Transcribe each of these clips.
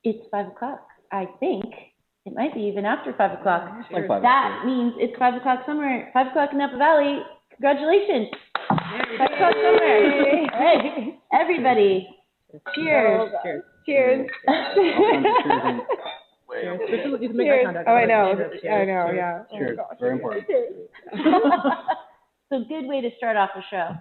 It's 5 o'clock. I think it might be even after 5 o'clock. Like that means it's 5 o'clock somewhere. 5 o'clock in Napa Valley. Congratulations. 5 o'clock somewhere. All right. Everybody. Cheers. Cheers. Cheers. You can make eye contact. Oh, I know. Cheers. I know, yeah. Cheers. Oh, Very important. So good way to start off a show.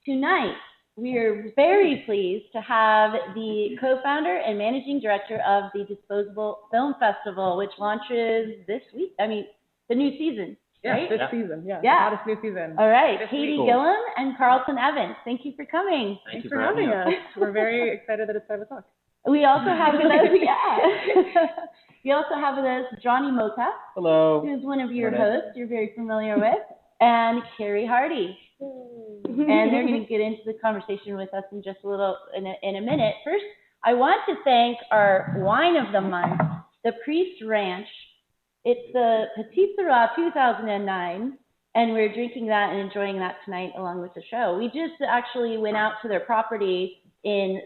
Tonight, we are very pleased to have the co-founder and managing director of the Disposable Film Festival, which launches this week. I mean, the new season. Right? This season, yeah. Yeah. The hottest new season. All right. Katie Gillum and Carlton Evans. Thank you for coming. Thank you for having us. We're very excited that it's 5 o'clock. We also have with us, we also have with us Johnny Mota, Hello. who's one of your hosts you're very familiar with, and Carrie Hardy. And they're going to get into the conversation with us in just a little, in a minute. First, I want to thank our wine of the month, the Priest Ranch. It's the Petit Syrah 2009, and we're drinking that and enjoying that tonight along with the show. We just actually went out to their property in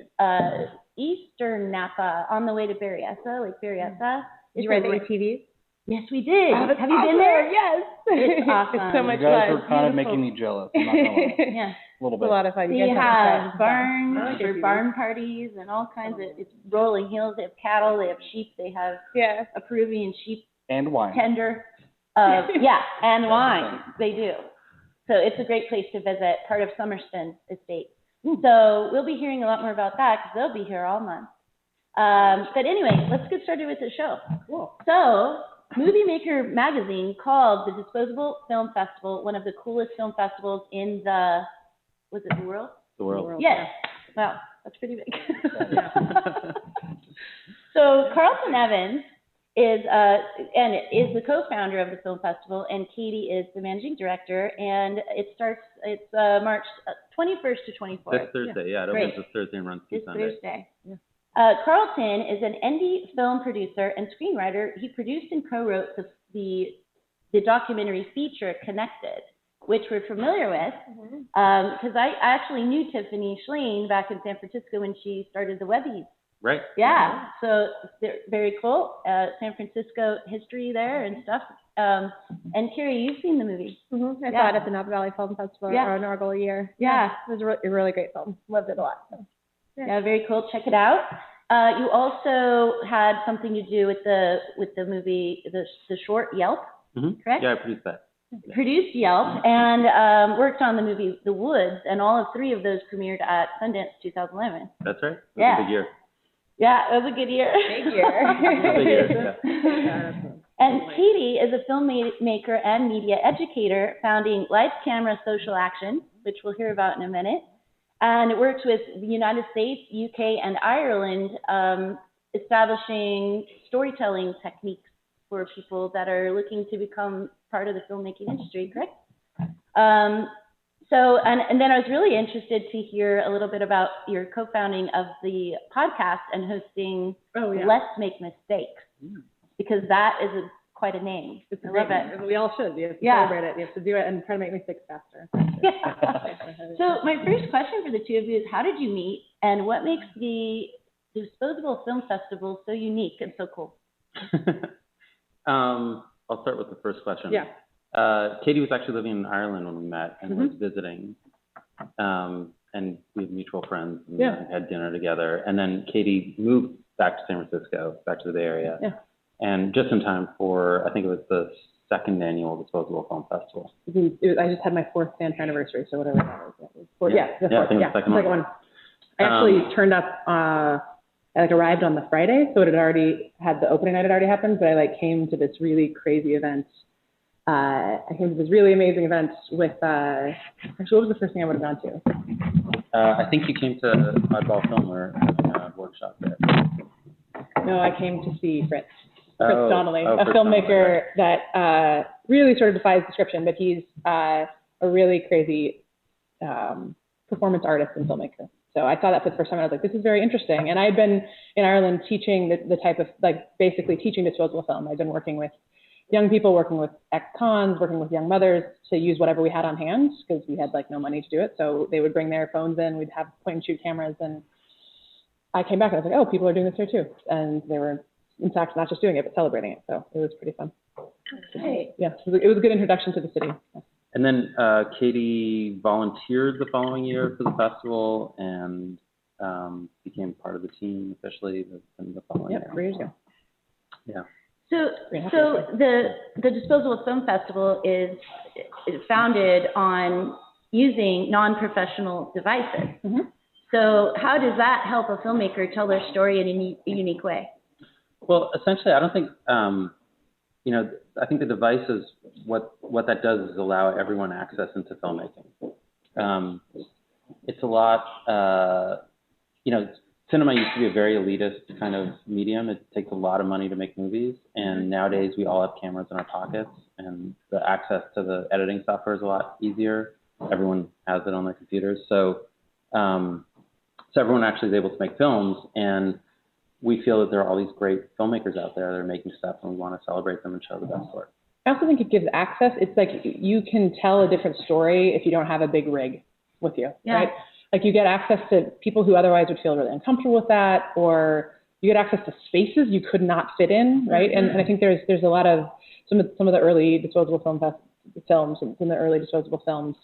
eastern Napa on the way to Berryessa, Lake Berryessa. Did you ride the ATVs? Yes, we did. Oh, Have you been there? Yes. It's awesome. It's so much You guys fun. were kind of making me jealous. I'm not gonna lie. Yeah. A little It's bit. a lot of fun. We You guys have fun. barns I like for ATVs. barn parties and all kinds of, it's rolling hills. They have cattle, they have sheep, they have a Peruvian sheep And wine. tender. And wine. They do. So it's a great place to visit, part of Summerston Estate. So we'll be hearing a lot more about that because they'll be here all month. But anyway, let's get started with the show. Cool. So MovieMaker Magazine called the Disposable Film Festival one of the coolest film festivals in the world? The world. Yes. Wow, that's pretty big. So Carlton Evans is the co-founder of the film festival, and Katie is the managing director. And it's March 21st to 24th. This Thursday, it opens this Thursday and runs through This Sunday. Thursday. Yeah. Carlton is an indie film producer and screenwriter. He produced and co-wrote the documentary feature Connected, which we're familiar with, because I actually knew Tiffany Schlein back in San Francisco when she started the Webbies. Right. Yeah, so they're very cool. San Francisco history there and stuff. And Carrie, you've seen the movie. I saw it at the Napa Valley Film Festival, our inaugural year. Yeah. It was a really great film. Loved it a lot. So. Yeah, very cool. Check it out. You also had something to do with the movie, the short Yelp, correct? Yeah, I produced that. Produced Yelp and worked on the movie The Woods, and all of three of those premiered at Sundance 2011. That's right. It was a big year. Yeah, it was a good year. Big year. And Katie is a filmmaker and media educator founding Live Camera Social Action, which we'll hear about in a minute, and it works with the United States, UK, and Ireland, establishing storytelling techniques for people that are looking to become part of the filmmaking industry, correct? So, and then I was really interested to hear a little bit about your co-founding of the podcast and hosting Let's Make Mistakes, because that is quite a name. It's a I great love name. it. We all should. You have to celebrate it. You have to do it and try to make mistakes faster. So my first question for the two of you is, how did you meet, and what makes the Disposable Film Festival so unique and so cool? I'll start with the first question. Yeah. Katie was actually living in Ireland when we met and was visiting. And we had mutual friends and had dinner together. And then Katie moved back to San Francisco, back to the Bay Area. Yeah. And just in time for, I think it was the second annual Disposable Film Festival. I just had my 4th Sundance anniversary, so whatever that was. The second one. I actually turned up, I arrived on the Friday, so it had already had the opening night had already happened, but I came to this really crazy event. I came to this really amazing event with, actually, what was the first thing I would have gone to? I think you came to Oddball Film or having a workshop there. No, I came to see Fritz Donnelly, a Fritz filmmaker that really sort of defies description, but he's a really crazy performance artist and filmmaker. So I saw that for the first time, and I was like, this is very interesting. And I had been in Ireland teaching the type of, basically teaching disposable film. I'd been working with young people, working with ex-cons, working with young mothers to use whatever we had on hand because we had no money to do it. So they would bring their phones in, we'd have point and shoot cameras, and I came back and I was like, oh, people are doing this here too. And they were, in fact, not just doing it, but celebrating it. So it was pretty fun. Great. Yeah, it was a good introduction to the city. And then Katie volunteered the following year for the festival and became part of the team officially the following year. 3 years ago. Yeah. So the Disposable Film Festival is founded on using non-professional devices. Mm-hmm. So how does that help a filmmaker tell their story in a unique way? Well, essentially, I don't think, I think the device is what that does is allow everyone access into filmmaking. It's a lot, cinema used to be a very elitist kind of medium. It takes a lot of money to make movies, and nowadays we all have cameras in our pockets, and the access to the editing software is a lot easier. Everyone has it on their computers, so everyone actually is able to make films, and we feel that there are all these great filmmakers out there that are making stuff, and we want to celebrate them and show the best work. I also think it gives access. It's like you can tell a different story if you don't have a big rig with you, right? Like you get access to people who otherwise would feel really uncomfortable with that, or you get access to spaces you could not fit in, right? Mm-hmm. And I think there's a lot of some of the early disposable films, some of the early disposable films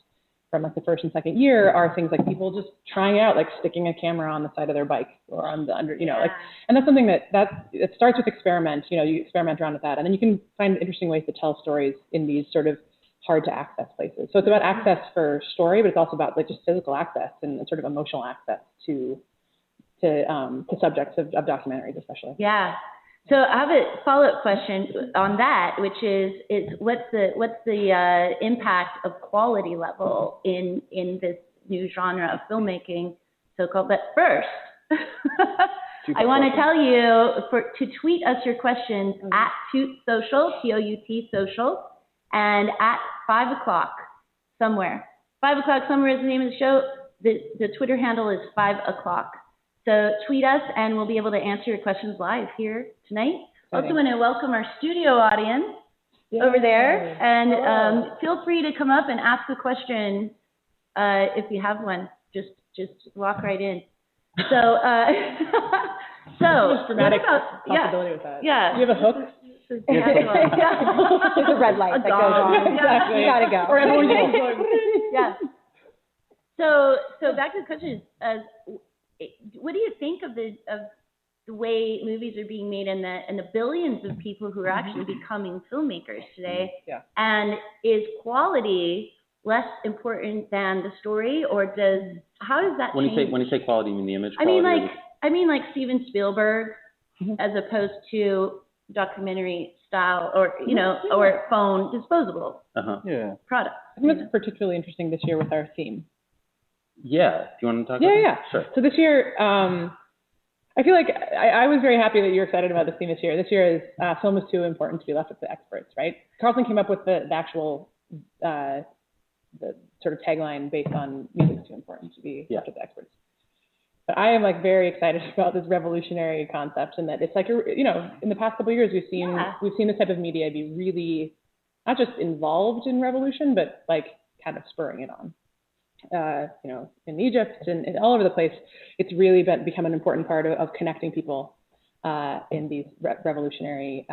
from like the first and second year are things like people just trying out, like sticking a camera on the side of their bike or on the under, like, and that's something that it starts with experiment. You experiment around with that, and then you can find interesting ways to tell stories in these sort of hard to access places. So it's about access for story, but it's also about like just physical access and sort of emotional access to subjects of documentaries, especially. Yeah. So I have a follow-up question on that, which is what's the impact of quality level in this new genre of filmmaking, so-called? But first, I want to tell you to tweet us your questions at ToutSocial, TOUT social, and at 5 o'clock somewhere. 5 o'clock somewhere is the name of the show. The Twitter handle is 5 o'clock. So tweet us, and we'll be able to answer your questions live here tonight. Also want to welcome our studio audience over there, and feel free to come up and ask a question if you have one. Just walk right in. So, dramatic what about, possibility with that. Yeah. Do you have a hook? There's a red light that goes on. Exactly. You gotta go. Or everyone goes. Yeah. So back to the question: what do you think of the way movies are being made and the billions of people who are actually becoming filmmakers today? Yeah. And is quality less important than the story, or how does that change? When you say quality, you mean the image quality? I mean like Steven Spielberg, as opposed to documentary style, or or phone disposable products. I think that's particularly interesting this year with our theme. Yeah. Do you want to talk about that? Yeah. Sure. So this year, I feel like I was very happy that you're excited about this theme this year. This year is film is too important to be left with the experts, right? Carlton came up with the actual the sort of tagline based on music is too important to be left with the experts. But I am like very excited about this revolutionary concept, and that it's like in the past couple of years we've seen this type of media be really not just involved in revolution, but like kind of spurring it on. In Egypt and all over the place, it's really become an important part of connecting people in these revolutionary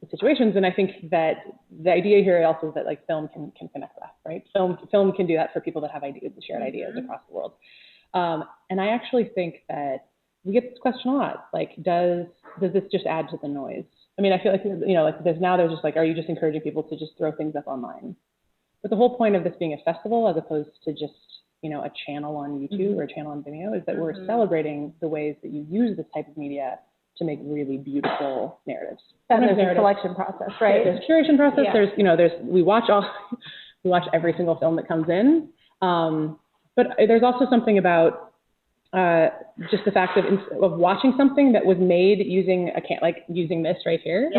situations. And I think that the idea here also is that like film can connect that, right? Film can do that for people that have ideas, shared ideas across the world. And I actually think that we get this question a lot, like, does this just add to the noise? I mean, I feel like, like there's just like, are you just encouraging people to just throw things up online? But the whole point of this being a festival, as opposed to just, a channel on YouTube or a channel on Vimeo, is that we're celebrating the ways that you use this type of media to make really beautiful narratives. And there's a selection process, right? There's a curation process. Yeah. We watch every single film that comes in. But there's also something about just the fact of watching something that was made using using this right here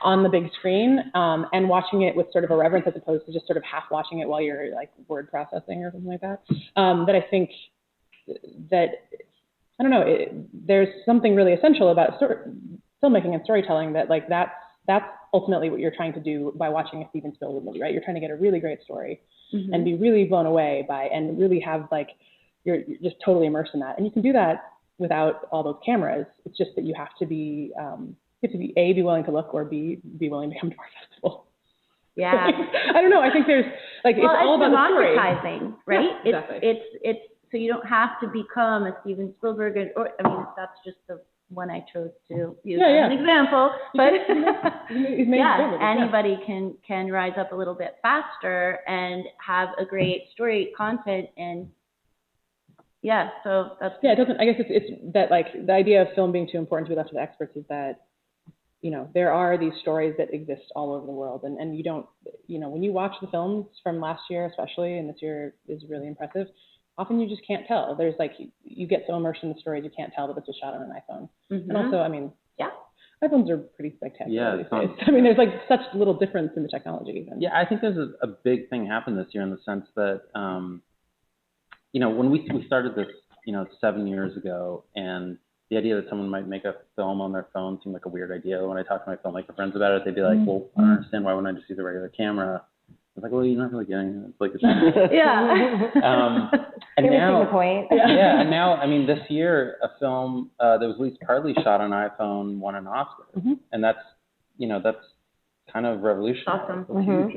on the big screen, and watching it with sort of a reverence, as opposed to just sort of half watching it while you're like word processing or something like that. That I think that, I don't know, there's something really essential about filmmaking and storytelling that like that's ultimately what you're trying to do by watching a Steven Spielberg movie, right? You're trying to get a really great story and be really blown away by, and really have like, you're just totally immersed in that. And you can do that without all those cameras. It's just that you have to be A, be willing to look, or B, be willing to come to our festival. Yeah. I don't know. I think there's like it's all about the story. Democratizing, right? Yeah, exactly. It's so you don't have to become a Steven Spielberg, or I mean, that's just the one I chose to use as an example. But anybody can rise up a little bit faster and have a great story, content, and so that's it doesn't. I guess it's that like the idea of film being too important to be left to the experts is that, there are these stories that exist all over the world, and you don't, when you watch the films from last year especially, and this year is really impressive, often you just can't tell. There's like, you get so immersed in the stories, you can't tell that this was shot on an iPhone. And also, I mean, iPhones are pretty spectacular these days. I mean, there's like such little difference in the technology even. Yeah, I think there's a big thing happened this year in the sense that, when we started this, 7 years ago, and the idea that someone might make a film on their phone seemed like a weird idea. When I talked to my filmmaker friends about it, they'd be like, well, I don't understand, why wouldn't I just use a regular camera? I was like, well, you're not really getting it. It's like it's and now, the point. and now, I mean, this year, a film that was at least partly shot on iPhone won an Oscar, and that's kind of revolutionary. Awesome. Huge,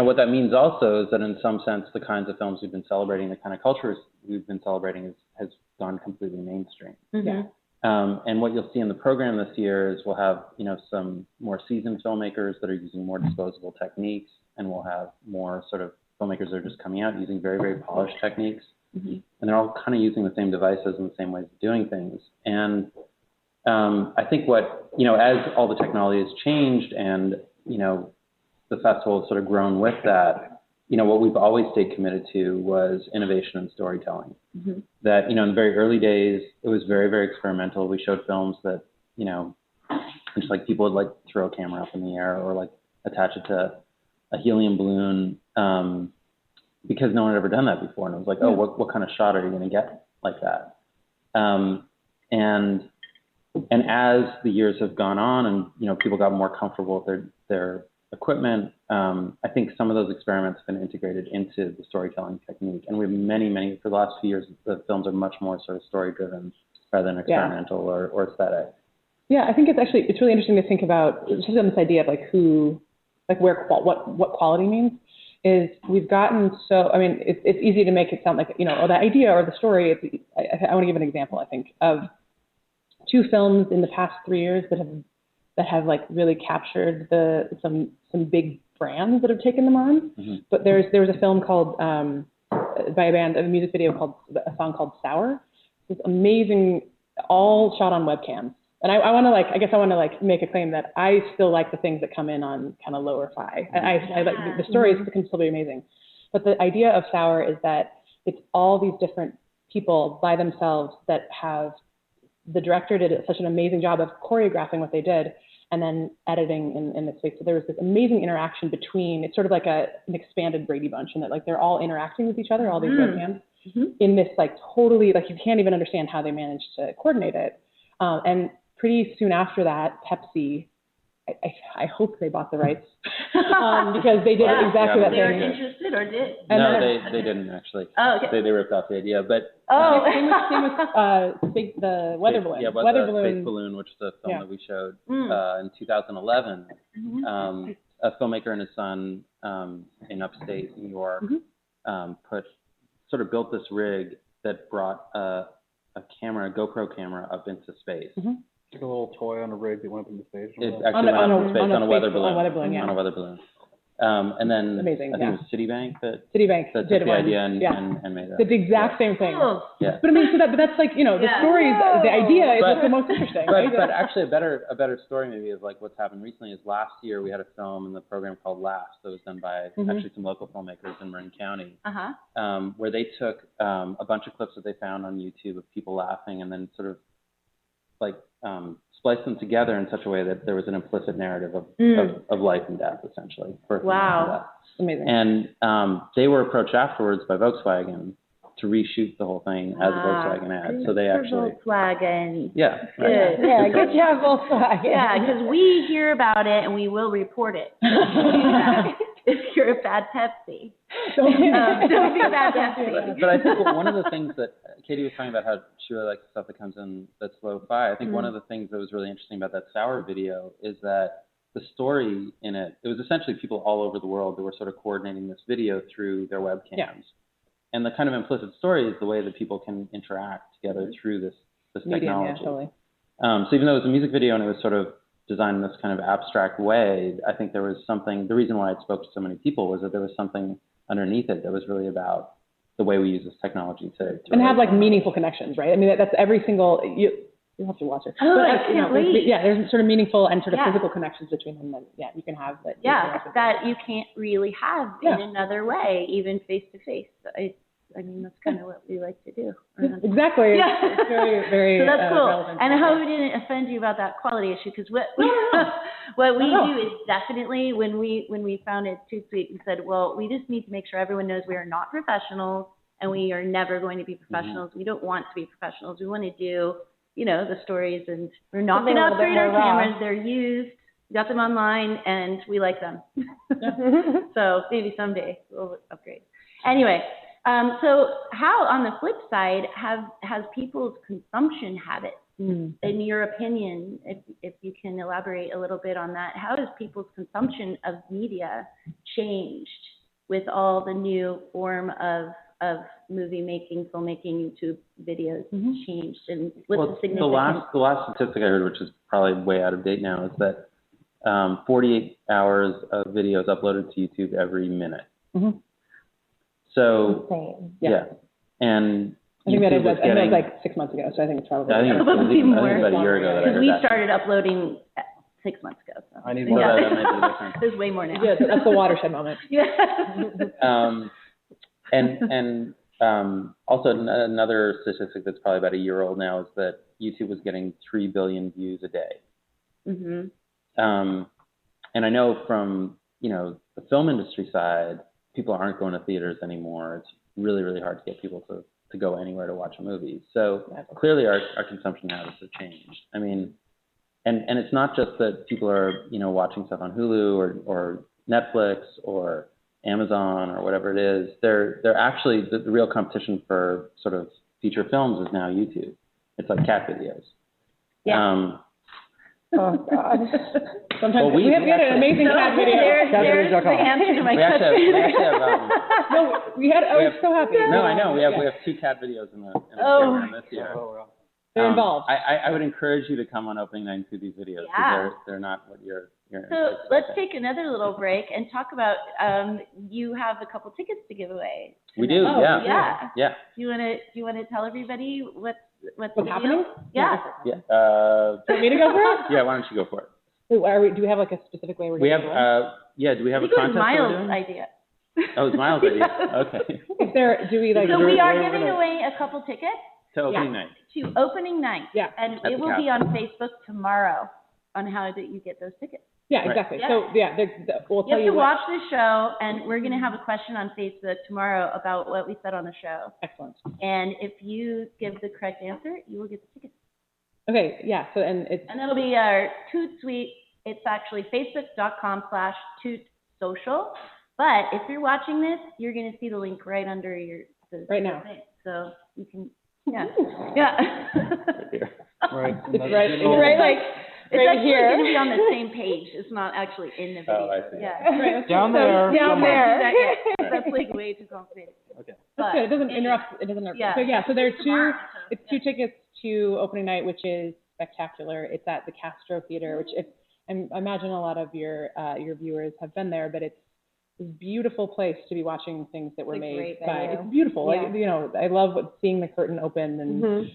What that means also is that in some sense, the kinds of films we've been celebrating, the kind of cultures we've been celebrating has gone completely mainstream. And what you'll see in the program this year is we'll have, some more seasoned filmmakers that are using more disposable techniques, and we'll have more sort of filmmakers that are just coming out using very, very polished techniques. And they're all kind of using the same devices and the same ways of doing things. And I think what, as all the technology has changed and, the festival has sort of grown with that, what we've always stayed committed to was innovation and storytelling. That, in the very early days, it was very, very experimental. We showed films that, just like people would like throw a camera up in the air or like attach it to a helium balloon because no one had ever done that before. And it was like, what kind of shot are you going to get like that? And as the years have gone on and, people got more comfortable with their equipment, I think some of those experiments have been integrated into the storytelling technique. And we have many, for the last few years, the films are much more sort of story-driven rather than experimental or aesthetic. Yeah, I think it's really interesting to think about, especially on this idea of what quality means, is we've gotten so, I mean, it's easy to make it sound like, or the idea or the story. I want to give an example, I think, of 2 films in the past 3 years that have like really captured some big brands that have taken them on. But there was a film called by a band, a music video called a song called Sour. It's amazing, all shot on webcams. And I want to make a claim that I still like the things that come in on kind of lower fi. I like the stories can still be amazing, but the idea of Sour is that it's all these different people by themselves that have. The director did such an amazing job of choreographing what they did and then editing in this space. So there was this amazing interaction between, it's sort of like an expanded Brady Bunch, and that like they're all interacting with each other, all these webcams, in this like totally, like you can't even understand how they managed to coordinate it. And pretty soon after that, Pepsi, I hope they bought the rights because they did exactly that they were thing. interested or did? No, they didn't actually. Oh, okay. They ripped off the idea, but Same with the weather balloon. Yeah, weather Space Balloon, which is a film that we showed in 2011. A filmmaker and his son in upstate New York built this rig that brought a GoPro camera up into space. Like a little toy on a rig that went up into space. It actually went up into space on a weather balloon. On a weather balloon. And then amazing, I think it was Citibank that took did the idea and made it. Did the exact same thing. Yeah. But I mean, but that's like, the stories, the idea is what's the most interesting. But actually a better story maybe of like what's happened recently is last year we had a film in the program called Laughs that was done by actually some local filmmakers in Marin County, where they took a bunch of clips that they found on YouTube of people laughing and then sort of like spliced them together in such a way that there was an implicit narrative of life and death, essentially. Wow. Amazing. And they were approached afterwards by Volkswagen to reshoot the whole thing as a Volkswagen ad. So they actually... Volkswagen. Yeah. Good. Yeah, good job, Volkswagen. Yeah, because we hear about it and we will report it. if you're a bad Pepsi. Don't be Don't be a bad Pepsi. But I think one of the things that Katie was talking about, how she really likes the stuff that comes in that's lo-fi. I think one of the things that was really interesting about that Sour video is that the story in it, it was essentially people all over the world that were sort of coordinating this video through their webcams. Yeah. And the kind of implicit story is the way that people can interact together through this medium, technology. yeah, totally. So even though it was a music video and it was sort of designed in this kind of abstract way, I think there was something, the reason why it spoke to so many people was that there was something underneath it that was really about the way we use this technology to and have like meaningful connections, right? I mean, that's every single, you'll have to watch it. Oh, but, I can't wait. Yeah, there's sort of meaningful and sort of Yeah. physical connections between them that, yeah, you can have. That you can't really have in another way, even face to face. I mean, that's kind of what we like to do. Exactly. Yeah. It's very, very So that's cool. relevant. And I hope we didn't offend you about that quality issue, because what we do is definitely, when we founded ToutSuite, we said, well, we just need to make sure everyone knows we are not professionals, and we are never going to be professionals. We don't want to be professionals. We want to do, the stories, and we're not going to upgrade our cameras. They're used. We got them online, and we like them. So maybe someday we'll upgrade. Anyway. So how, on the flip side, has people's consumption habits, in your opinion, if you can elaborate a little bit on that, how has people's consumption of media changed with all the new form of movie making, filmmaking, YouTube videos changed, and what's the significance? The last statistic I heard, which is probably way out of date now, is that 48 hours of videos uploaded to YouTube every minute. So, yeah. And I think that was was like 6 months ago, so I think it's probably. I think it was Probably even, more. I think it was about a year ago that I heard we that. started uploading 6 months ago. So. I need Well, more. that might be different. There's way more now. Yeah, that's the watershed moment. Yeah. And also another statistic that's probably about a year old now is that YouTube was getting 3 billion views a day. And I know from, the film industry side, people aren't going to theaters anymore. It's really, really hard to get people to go anywhere to watch a movie. So clearly our consumption habits have changed. I mean, and it's not just that people are, watching stuff on Hulu or Netflix or Amazon or whatever it is. They're actually, the real competition for sort of feature films is now YouTube. It's like cat videos. Yeah. Oh, God. Sometimes Well, we have an amazing cat video. There's the answer to my We actually have, we're so happy. no, I know. We have 2 cat videos in the program this year. They're involved. I would encourage you to come on opening night and see these videos, because they're not what you're So let's take another little break and talk about, you have a couple tickets to give away. We do, Yeah. Yeah. Do you want to tell everybody what's happening? Yeah. Yeah. Want me to go for it? Yeah, why don't you go for it? Wait, do we have like a specific way we're We going have, to do we have I a think it was contest that we're Miles' doing? idea. Oh, it's Miles' idea. Okay. Is there, do we like... So we are giving away a couple tickets To opening night. to opening night. Yeah. And At it the will be Castle. on Facebook tomorrow on how that you get those tickets. Yeah, exactly. Right. So, yeah, we'll You tell have you to what... watch the show, and we're going to have a question on Facebook tomorrow about what we said on the show. Excellent. And if you give the correct answer, you will get the tickets. Okay, yeah, so, and it's... And it'll be our ToutSuite. It's actually facebook.com/ToutSocial. But if you're watching this, you're going to see the link right under Right now. thing. So you can, yeah. Right. It's right, like... It's Right actually here. going to be on the same page. It's not actually in the video. Oh, I see. Yeah. Right, Down there. Down there. That's like way too complicated. Okay. That's good. It doesn't interrupt. It doesn't interrupt. Yeah. So yeah, so there are two. Tomorrow. It's 2 tickets to opening night, which is spectacular. It's at the Castro Theater, which I imagine a lot of your viewers have been there, but it's this beautiful place to be watching things that were made by. It's beautiful. Yeah. Like, I love seeing the curtain open and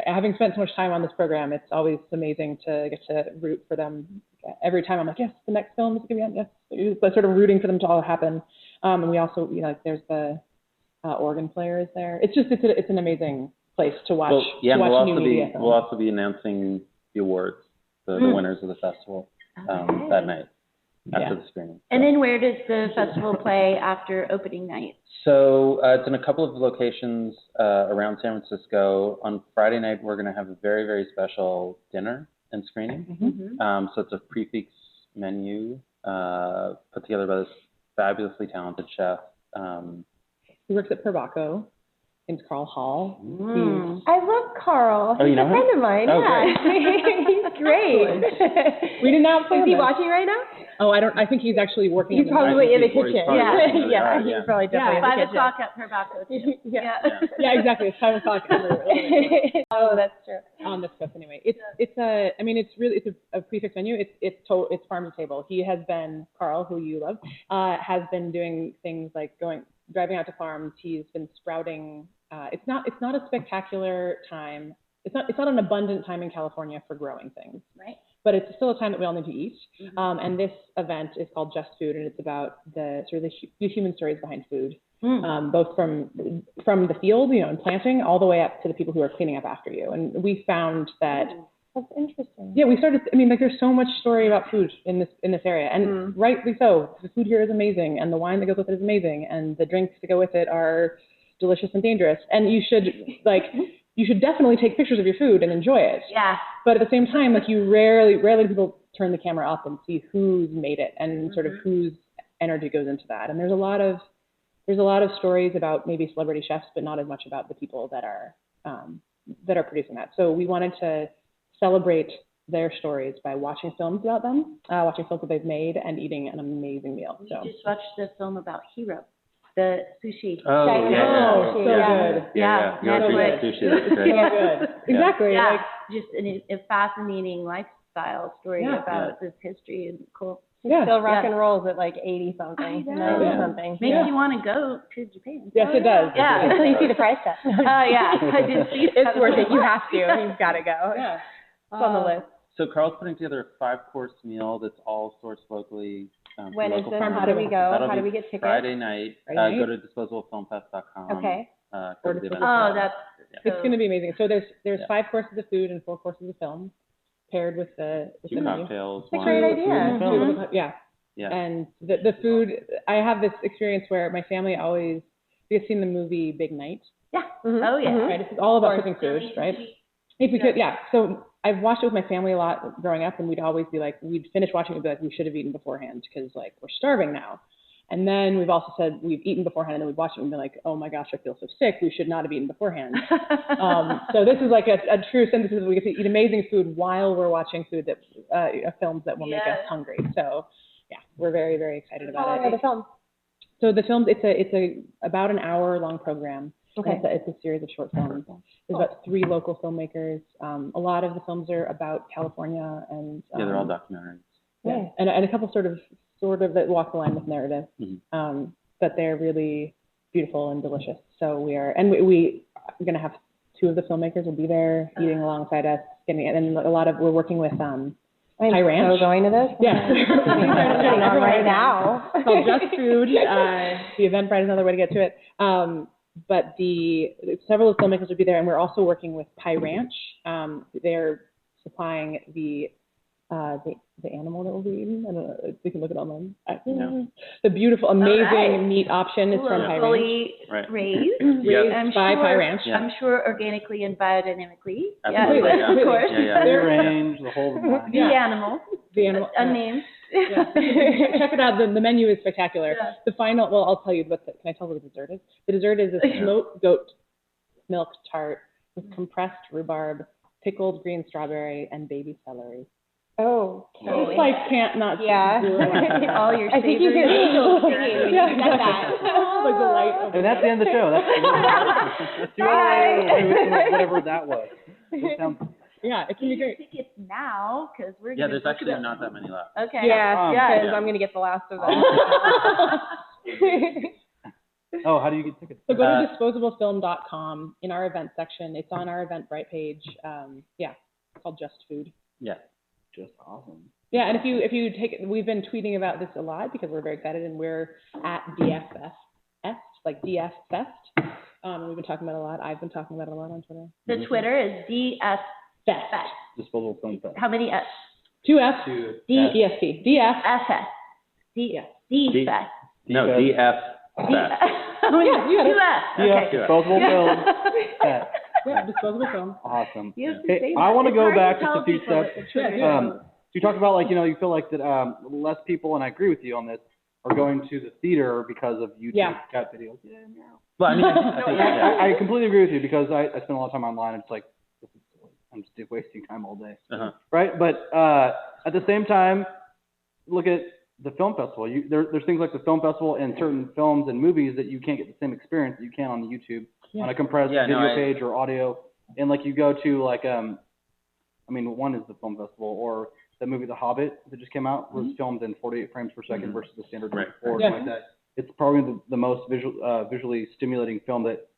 having spent so much time on this program. It's always amazing to get to root for them. Every time I'm like, yes, the next film is going to be on. Yes, it's sort of rooting for them to all happen. And we also, like, there's the organ player is there. It's an amazing place to watch. Well, yeah, to watch we'll new also media be films. we'll also be announcing the awards, the winners of the festival that night after the screening. And then where does the festival play after opening night? So it's in a couple of locations around San Francisco. On Friday night, we're going to have a very, very special dinner and screening. So it's a prix fixe menu put together by this fabulously talented chef. He works at Tribeca. Name's Carl Hall. I love Carl. Oh, He's you know a friend him? of mine. Oh, yeah. He's great. We did not plan Is he this. watching right now? Oh, I think he's actually working. He's in the probably in the He's kitchen. probably Yeah, working really yeah. hard, He's yeah. probably definitely in the 5 kitchen. o'clock at Tribeca too. Yeah. Yeah, exactly. It's 5 o'clock. Oh, that's true. On this stuff anyway. It's a prefix menu. It's farm to table. He has been, Carl, who you love, has been doing things like driving out to farms. He's been sprouting. It's not a spectacular time. It's not an abundant time in California for growing things. Right. But it's still a time that we all need to eat. And this event is called Just Food, and it's about the human stories behind food, both from the field, and planting, all the way up to the people who are cleaning up after you. And we found that That's interesting. yeah, we started. There's so much story about food in this area, and rightly so. The food here is amazing, and the wine that goes with it is amazing, and the drinks that go with it are delicious and dangerous. And you should definitely take pictures of your food and enjoy it. Yeah. But at the same time, you rarely people turn the camera up and see who's made it and sort of whose energy goes into that. And there's a lot of stories about maybe celebrity chefs, but not as much about the people that are producing that. So we wanted to celebrate their stories by watching films about them, watching films that they've made, and eating an amazing meal. We So just watched the film about Hero, the sushi. Oh, China. yeah. Oh, so good. Yeah. Yeah. You're Netflix. sushi. That's so great. good. Exactly. Yeah. Like, Just a fascinating lifestyle story Yeah. about this history and cool. He still rock and rolls at like 80 something, I know. 90 Yeah. something. Makes Yeah. you want to go to Japan. yes, it does. Yeah. Until you see the price tag. Oh yeah, I did see that. It's worth it. You have to. You've got to go. Yeah. It's on the list. So Carl's putting together a 5-course meal that's all sourced locally. When is local this? farmers. How do we go? That'll How do be we get tickets? Friday night. Friday Go night. to disposablefilmfest.com. Okay. Go Or to the event. Oh, that's It's going to be amazing. So there's Yeah. 5 courses of food and 4 courses of film paired with the 2 menu. cocktails. That's a wine, great food, idea. and film. Yeah. Yeah. And the food, I have this experience where my family always, we've seen the movie Big Night, oh yeah. right? It's all about cooking food, right? If we could, yeah. So I've watched it with my family a lot growing up, and we'd always be like, we'd finish watching it and be like, we should have eaten beforehand because like we're starving now. And then we've also said we've eaten beforehand, and then we've watched it and been like, oh my gosh, I feel so sick. We should not have eaten beforehand. So this is like a true synthesis. We get to eat amazing food while we're watching food that films that will make us hungry. So yeah, we're very, very excited How about long are the films? So the films, it's a about an hour-long program. Okay. It's a series of short films. There's about 3 local filmmakers. A lot of the films are about California and Yeah, they're all documentaries. yeah, and a couple sort of that walk the line with narrative. But they're really beautiful and delicious. So we are going to have 2 of the filmmakers will be there eating alongside us, and we're working with High Ranch. So going to this? Yeah. Getting on right now. It's called Just Food. The Eventbrite is another way to get to it. But several of the filmmakers will be there, and we're also working with High Ranch. They're supplying the animal that will be eaten. I don't know if we can look it online. No. The beautiful, amazing meat option is from High Ranch. Fully Right. raised. Raised by High Ranch. Yeah. I'm sure organically and biodynamically. Absolutely, Yeah, yeah. of course. Yeah. Free range, the whole nine. The animal. The animal. Unnamed. Yeah. Check it out. The menu is spectacular. Yeah. The final, well, I'll tell you can I tell what the dessert is? The dessert is a smoked goat milk tart with compressed rhubarb, pickled green strawberry, and baby celery. Oh. It's like can't not. Yeah. All your I think you can feel singing when you said that. Like the light of And that's the end of the show. That's 2 hours, whatever that was. That sounds Yeah, it can be great. Tickets now because we're Yeah, gonna there's actually not that many left. Okay. Yeah, Yeah. because I'm going to get the last of them. Oh, how do you get tickets? So go to disposablefilm.com in our event section. It's on our Eventbrite page. It's called Just Food. Yeah. Just awesome. Yeah, and if you take it, we've been tweeting about this a lot because we're very excited, and we're at DFFest, like DF Fest. We've been talking about it a lot. I've been talking about it a lot on Twitter. The Twitter is DF Fest. Disposable Film Fest. How many S? 2 F. D- DF. FS. D Fest. No, DF. How many? Yeah, you got it. 2 F. Yeah, Disposable Film Fest. Yeah, disposable film. Awesome. You have to Hey, say I that. want to It's go hard back to just a tell few people steps. what the Twitter is. You talked about you feel like that less people, and I agree with you on this, are going to the theater because of YouTube cat videos. Yeah, meow. Well, I mean, I think, yeah. I completely agree with you because I spend a lot of time online. It's like, this is silly. I'm just wasting time all day. Right? But at the same time, look at the film festival. There's things like the film festival and certain films and movies that you can't get the same experience that you can on the YouTube on a compressed video page or audio. And like you go to like, I mean, one is the film festival or the movie The Hobbit that just came out was filmed in 48 frames per second versus the standard 24 like that. It's probably the most visually stimulating film that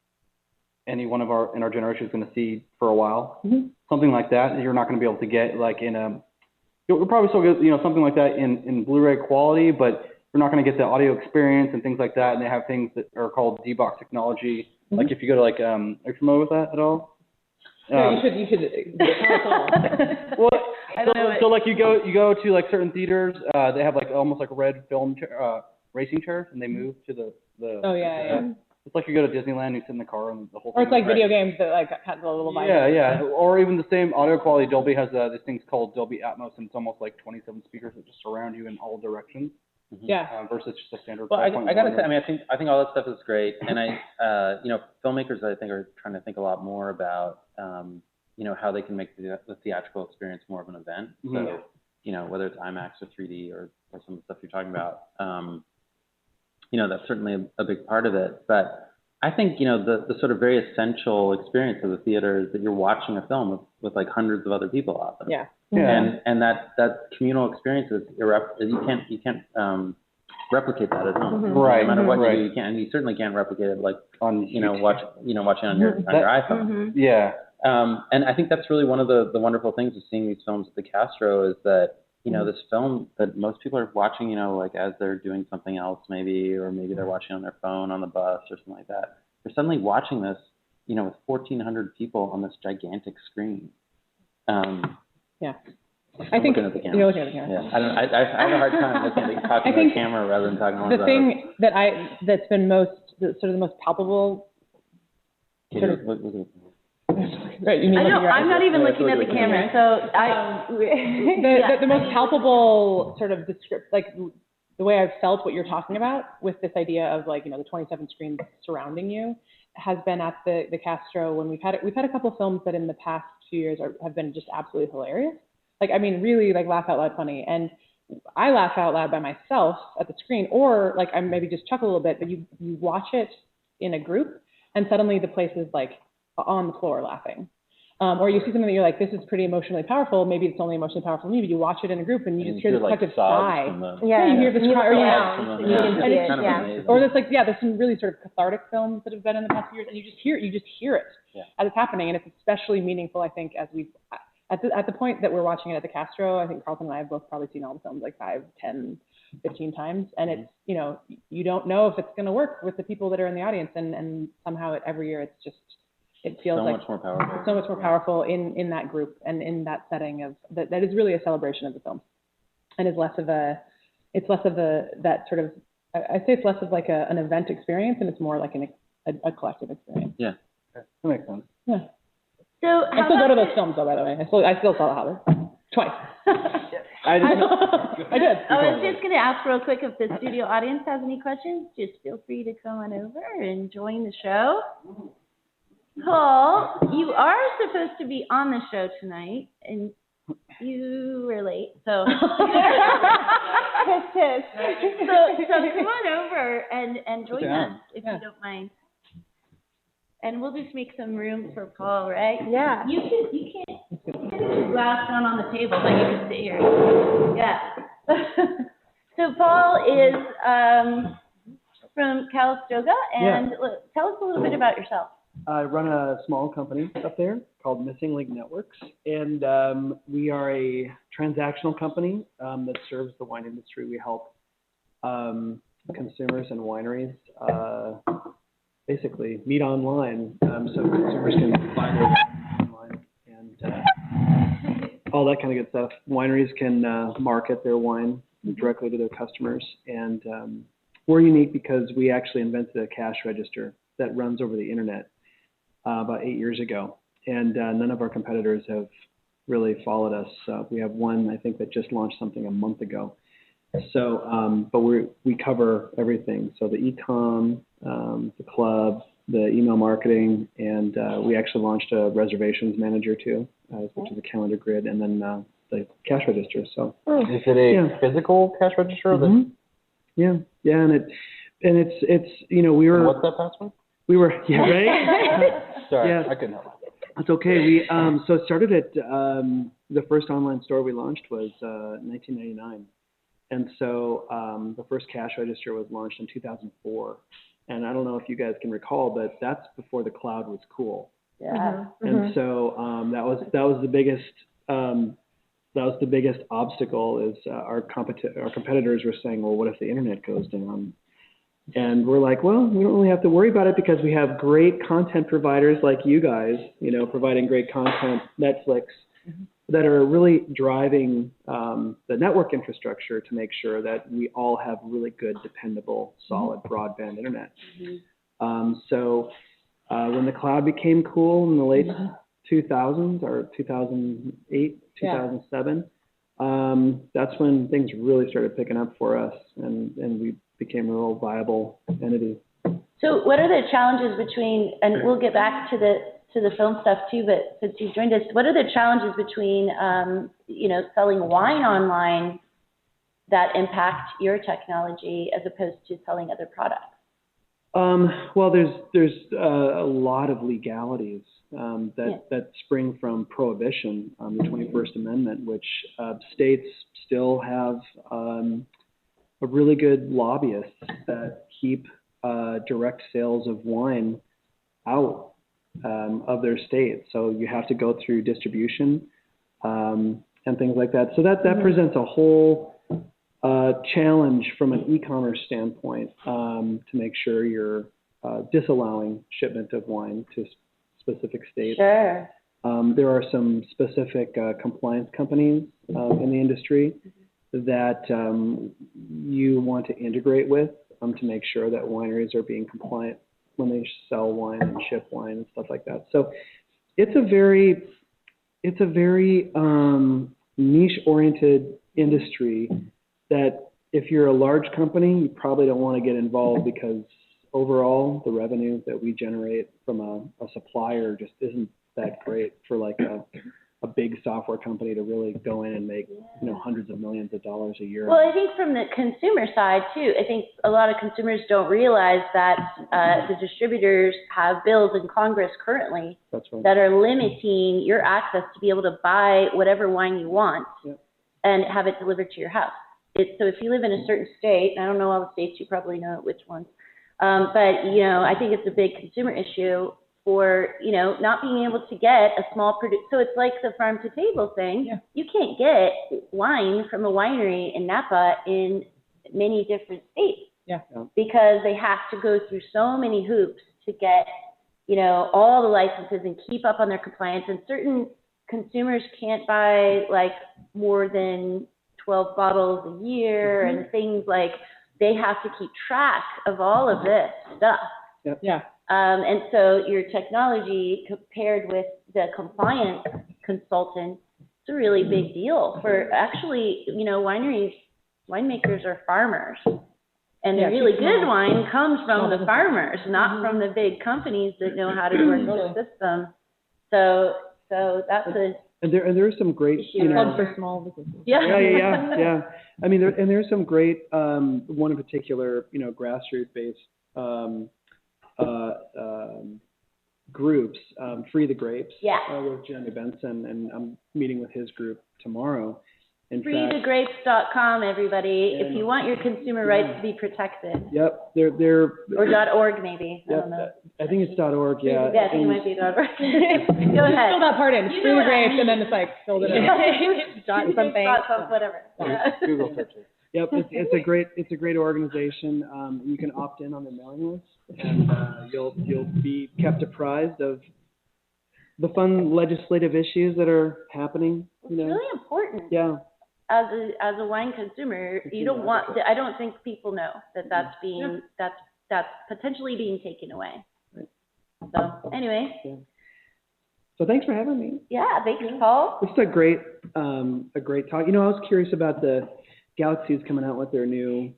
any one of in our generation is going to see for a while. Something like that you're not going to be able to get like in a. You'll probably still get something like that in Blu-ray quality, but you're not going to get the audio experience and things like that. And they have things that are called D-Box technology. Like if you go to like, are you familiar with that at all? No, you should tell us all. Well, so like you go to like certain theaters, they have like almost like red film racing chairs, and they move to the. It's like you go to Disneyland, you sit in the car, and the whole thing. Or it's like video games that like have a little vibe. Yeah. Or even the same audio quality. Dolby has this thing's called Dolby Atmos, and it's almost like 27 speakers that just surround you in all directions. Versus just a standard. Well, I gotta say, I mean, I think all that stuff is great, and filmmakers I think are trying to think a lot more about, how they can make the theatrical experience more of an event. So, whether it's IMAX or 3D or some of the stuff you're talking about, that's certainly a big part of it. But I think, the sort of very essential experience of the theater is that you're watching a film with like hundreds of other people often. And that communal experience is you can't replicate that at home. Right. No matter what you do, you can't, and you certainly can't replicate it like on watching on your iPhone. And I think that's really one of the wonderful things of seeing these films at the Castro is that this film that most people are watching, like as they're doing something else maybe, or maybe they're watching on their phone on the bus or something like that. They're suddenly watching this, with 1,400 people on this gigantic screen. I think looking at the camera. You're looking at the camera. Yeah, I have a hard time talking to the camera rather than talking to the thing that's been the most palpable. Right, you mean I'm not even looking at the camera, so the most palpable sort of like the way I've felt what you're talking about with this idea of like the 27 screens surrounding you has been at the Castro when we've had a couple of films that in the past few years have been just absolutely hilarious. Like, I mean, really like laugh out loud funny. And I laugh out loud by myself at the screen, or like I maybe just chuckle a little bit, but you watch it in a group and suddenly the place is like on the floor laughing. Or you see something that you're like, this is pretty emotionally powerful. Maybe it's only emotionally powerful for me, but you watch it in a group and you just hear this collective sigh. You hear this cry, or there's like, there's some really sort of cathartic films that have been in the past few years, and you just hear it as it's happening, and it's especially meaningful, I think, as we've at the point that we're watching it at the Castro. I think Carlton and I have both probably seen all the films like 5, 10, 15 times, and it's you don't know if it's going to work with the people that are in the audience, and somehow every year it feels like much more powerful. So much more powerful in that group and in that setting of that is really a celebration of the film, and is less of that sort of, I say it's less of like an event experience, and it's more like a collective experience. Yeah, that makes sense. Yeah. So I still go to those films though, by the way. I still saw The Hobbit twice. I did. I was just going to ask real quick if the studio audience has any questions. Just feel free to come on over and join the show. Paul, you are supposed to be on the show tonight, and you were late, so so come on over and join us if you don't mind. And we'll just make some room for Paul, right? Yeah. You can't put your glass down on the table, but you can sit here. Yeah. So Paul is from Calistoga, and tell us a little bit about yourself. I run a small company up there called Missing Link Networks, and we are a transactional company that serves the wine industry. We help consumers and wineries basically meet online, so consumers can buy their wine online and all that kind of good stuff. Wineries can market their wine directly to their customers, and we're unique because we actually invented a cash register that runs over the internet about 8 years ago, and none of our competitors have really followed us. We have one, I think, that just launched something a month ago. So, but we cover everything. So the e-com, the club, the email marketing, and we actually launched a reservations manager too, which is a calendar grid, and then the cash register. So is it a physical cash register? Mm-hmm. Yeah, and it's we were. What's that password? We were right. Sorry, Yeah. I couldn't help it. It's okay. We so it started at the first online store we launched was 1999, and so the first cash register was launched in 2004. And I don't know if you guys can recall, but that's before the cloud was cool. Yeah. And so that was the biggest obstacle is our competitors were saying, well, what if the internet goes down? And we're like, well, we don't really have to worry about it because we have great content providers like you guys, providing great content, Netflix, that are really driving the network infrastructure to make sure that we all have really good, dependable, solid broadband internet. So when the cloud became cool in the late 2000s or 2008, 2007, that's when things really started picking up for us, and we became a real viable entity. So what are the challenges between, and we'll get back to the film stuff too, but since you've joined us, what are the challenges between, selling wine online that impact your technology as opposed to selling other products? Well, there's a lot of legalities that spring from prohibition, the 21st Amendment, which states still have a really good lobbyists that keep direct sales of wine out of their state. So you have to go through distribution and things like that. So that presents a whole challenge from an e-commerce standpoint to make sure you're disallowing shipment of wine to specific states. Sure. There are some specific compliance companies in the industry that you want to integrate with to make sure that wineries are being compliant when they sell wine and ship wine and stuff like that. So it's a very niche-oriented industry that if you're a large company, you probably don't want to get involved because overall the revenue that we generate from a supplier just isn't that great for like a big software company to really go in and make hundreds of millions of dollars a year. Well, I think from the consumer side too, I think a lot of consumers don't realize that the distributors have bills in Congress currently that are limiting your access to be able to buy whatever wine you want and have it delivered to your house. So if you live in a certain state, and I don't know all the states, you probably know which ones, but I think it's a big consumer issue for, not being able to get a small so it's like the farm to table thing. Yeah. You can't get wine from a winery in Napa in many different states. Yeah. Because they have to go through so many hoops to get, all the licenses and keep up on their compliance. And certain consumers can't buy like more than 12 bottles a year and things like they have to keep track of all of this stuff. Yep. Yeah. And so your technology compared with the compliance consultant, it's a really big deal for actually, winemakers are farmers. And the really good wine comes from the farmers, not from the big companies that know how to work the system. So that's a... And there are some great, Club for small businesses. Yeah. I mean, there's some great, one in particular, grassroots-based groups, Free the Grapes, with Jeremy Benson, and I'm meeting with his group tomorrow. FreeTheGrapes.com, everybody, if you want your consumer rights to be protected. Yep, they're or .org maybe. I don't know. I think it's .org. Yeah. Yes, it might be .org. Go ahead. Fill that part in. Free the Grapes, and then it's like filled it in. something. Whatever. Google searches. Yep, it's a great organization. You can opt in on their mailing list, and you'll be kept apprised of the fun legislative issues that are happening. It's really important. Yeah. As a wine consumer, you don't want. I don't think people know that's being that's potentially being taken away. Right. So anyway. Yeah. So thanks for having me. Yeah, thanks, Paul. This is a great talk. I was curious about the Galaxy is coming out with their new,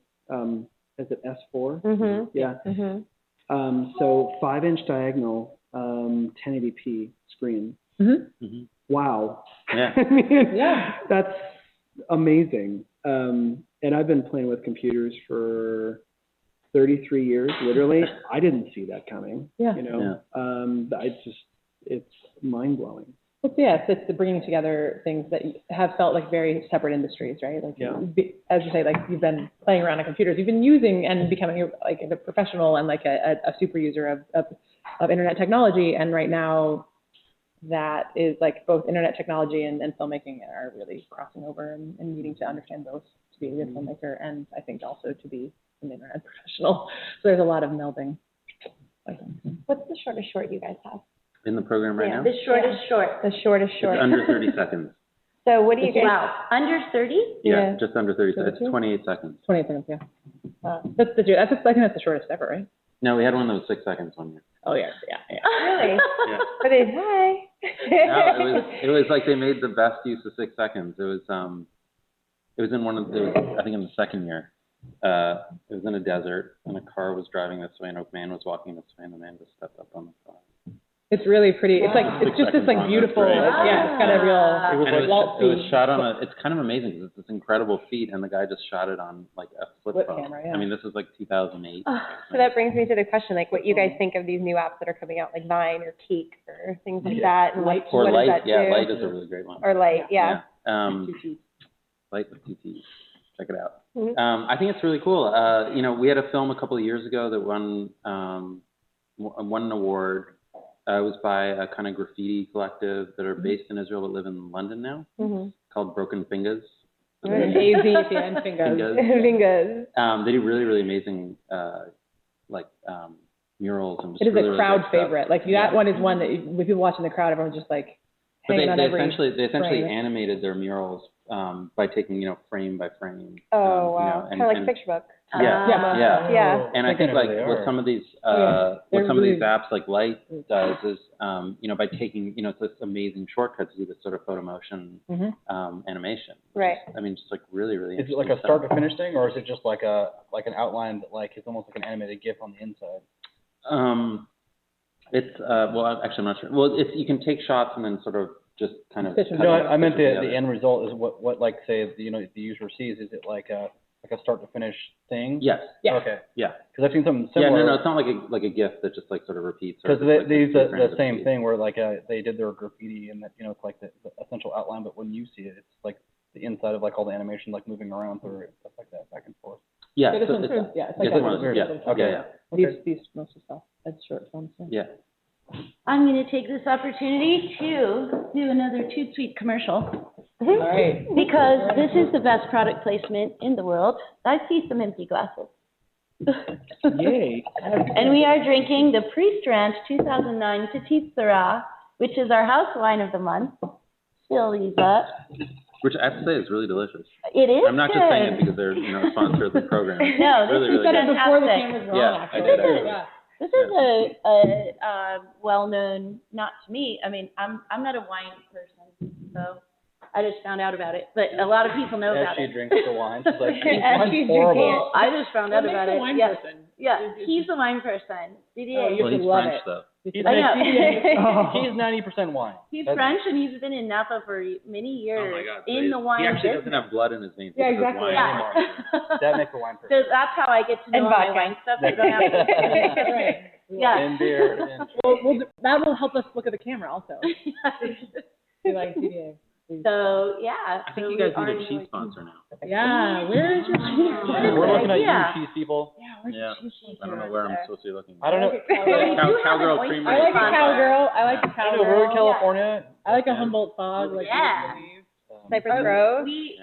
is it S4? Mm-hmm. Yeah. Mm-hmm. So 5-inch diagonal, 1080p screen. Mm-hmm. Mhm. Wow. Yeah. I mean, Yeah. that's amazing. And I've been playing with computers for 33 years, literally. I didn't see that coming. Yeah. You know, it's mind blowing. It's the bringing together things that have felt like very separate industries, right? Like, as you say, like you've been playing around on computers, you've been using and becoming like a professional and like a super user of internet technology. And right now, that is like both internet technology and filmmaking are really crossing over and needing to understand both to be a good filmmaker and I think also to be an internet professional. So there's a lot of melding. What's the shortest short you guys have? In the program right now? The shortest short. The shortest short. It's under 30 seconds. So what do you guys? Wow. Under 30? Yeah, just under 30 seconds. It's 28 seconds. 28 seconds, yeah. I think that's the shortest ever, right? No, we had one that was 6 seconds one year. Oh, yeah. Really? Yeah. But it's hi. No, it was like they made the best use of 6 seconds. It was in one of I think in the second year. It was in a desert and a car was driving this way and a man was walking this way and the man just stepped up on the car. It's really pretty. It's like it's just this like beautiful. Yeah, it's got a real. It was shot on it's kind of amazing because it's this incredible feat and the guy just shot it on like a flip phone. Camera, yeah. I mean, this is like 2008. So that brings me to the question, like what you guys think of these new apps that are coming out, like Vine or Keek or things like that, and like Or what Light, does that do? Light is a really great one. Or Light, yeah. Light with 2 T's. Check it out. Mm-hmm. I think it's really cool. We had a film a couple of years ago that won an award. It was by a kind of graffiti collective that are based in Israel but live in London now, called Broken Fingers. AZ at the end, fingers. Fingers. They do really, really amazing murals. And just It is really, a crowd really great favorite. stuff. Like that one is one that with people watching the crowd, everyone's just like But hanging on they every essentially frame. animated their murals by taking frame by frame. Oh wow, kind of like picture book. Yeah. And I think like what some of these these apps like Light does is by taking it's this amazing shortcut to do this sort of photo motion animation. Right. I mean, just like really, really. Is it like a start to finish thing, or is it just like an outline that like it's almost like an animated GIF on the inside? It's actually I'm not sure. Well, you can take shots and then sort of just kind of. No, I meant the end result is what like say the user sees. Is it like a start to finish thing? Yes. Yeah. Okay. Yeah. Because I've seen something similar. Yeah, no, it's not like a GIF that just like sort of repeats. Because they use the same thing where like they did their graffiti and that it's like the essential outline, but when you see it, it's like the inside of like all the animation like moving around through it, stuff like that, back and forth. Yeah. It's like that. Okay. These most of stuff. That's short films. Yeah. I'm going to take this opportunity to do another ToutSuite commercial. All right. Because this is the best product placement in the world. I see some empty glasses. Yay. And we are drinking the Priest Ranch 2009 Petite Syrah, which is our house wine of the month. Fill these up. Which I have to say is really delicious. It is. I'm not just saying it because they're a sponsor of the program. No, this really, is really it good. before the cameras were on, Yeah, actually. I did. Yeah. This is a well-known, not to me. I mean, I'm not a wine person, so I just found out about it. But a lot of people know about it. As she drinks the wine, she's like, As she's horrible. I just found out about it. Yeah. Person? Yeah, he's a wine person. Didier. you Well, he's love French it. though. I know. He's 90% wine. He's That's- French and he's been in Napa for many years Oh my God. in the wine He actually business. doesn't have blood in his veins. Yeah, because of exactly. wine Yeah. anymore. That makes a wine So person. that's how I get to know And all my vodka. wine stuff. I don't have to. Right. Yeah. And beer. And That will help us look at the camera also. Be like, yeah. So yeah. I think you guys need a cheese sponsor now. Yeah, where is your cheese? we're looking at Yeah. you, cheese people. Yeah. I don't know where I'm supposed to be looking. I don't know. Cowgirl Creamery. I like a cowgirl. I like a I don't know. We're in cowgirl. California. I like a Humboldt fog. Like Yeah. Cypress Grove. When we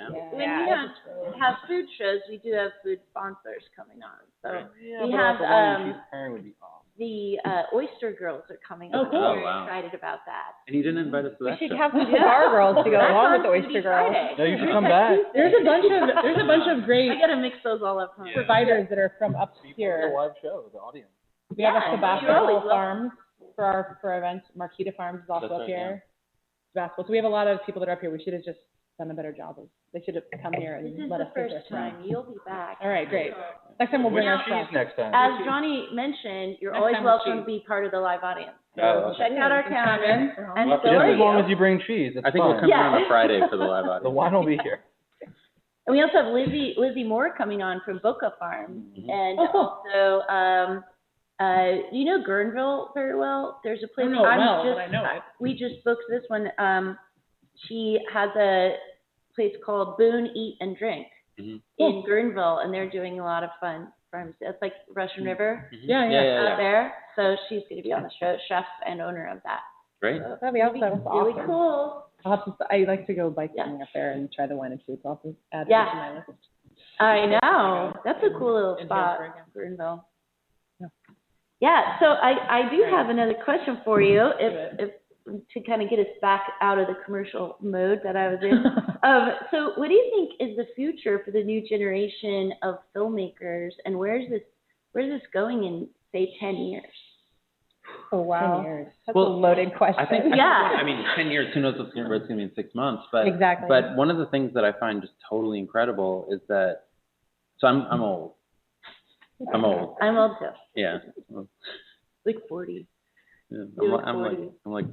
have food shows, we do have food sponsors coming on. So Yeah, we but have also wine cheese pairing would be awesome. the Oyster Girls are coming Oh, on. cool. We're Oh, wow. excited about that. And you didn't invite us to We that should show. have some cigar girls to go That's along on with the Oyster Foodie Girls. Friday. No, you should come back. There's a bunch of great I gotta mix those all up. Huh? providers that are from up It's a here. live show, the audience. We have a Yeah, you Sebastopol always will. Farms for events. Marquita Farms is also That's up right, here. Sebastopol. So we have a lot of people that are up here. We should have just done a better job of. They should have come here This and is let the us take first their time. You'll be back. All right, great. Next time we'll bring our Cheese stuff. next time. As Johnny mentioned, you're Next always time with welcome to cheese. be part of the live audience. Oh, okay. Check out our calendar, and Well, so Just are as long you. as you bring cheese, it's I think fine. we'll come here on Yeah. a Friday for the live audience. The wine will be here. And we also have Lizzie Moore coming on from Boca Farm, and Oh, cool. also you know Guerneville very well. There's a place I don't know it well, but I know it. We just booked this one. She has a place called Boone Eat and Drink in Guerneville, and they're doing a lot of fun farms. It's like Russian River Yeah. out there. So she's going to be on the show, chef and owner of that. Great. So That'd be awesome. really cool. I like to go biking up there and try the wine and food. So I'll have to add Yeah. it to my list. I know. That's a cool little In spot, Hansburg, Guerneville. Yeah, so I do have another question for you, if to kind of get us back out of the commercial mode that I was in. So what do you think is the future for the new generation of filmmakers, and where's this going in, say, 10 years? Oh, wow. 10 years. That's Well, a loaded question. I think, Yeah. I mean, 10 years, who knows what's going to be in 6 months, but Exactly. But one of the things that I find just totally incredible is that, so I'm old. I'm old. I'm old too, Yeah. like 40. Yeah. You're I'm 40. like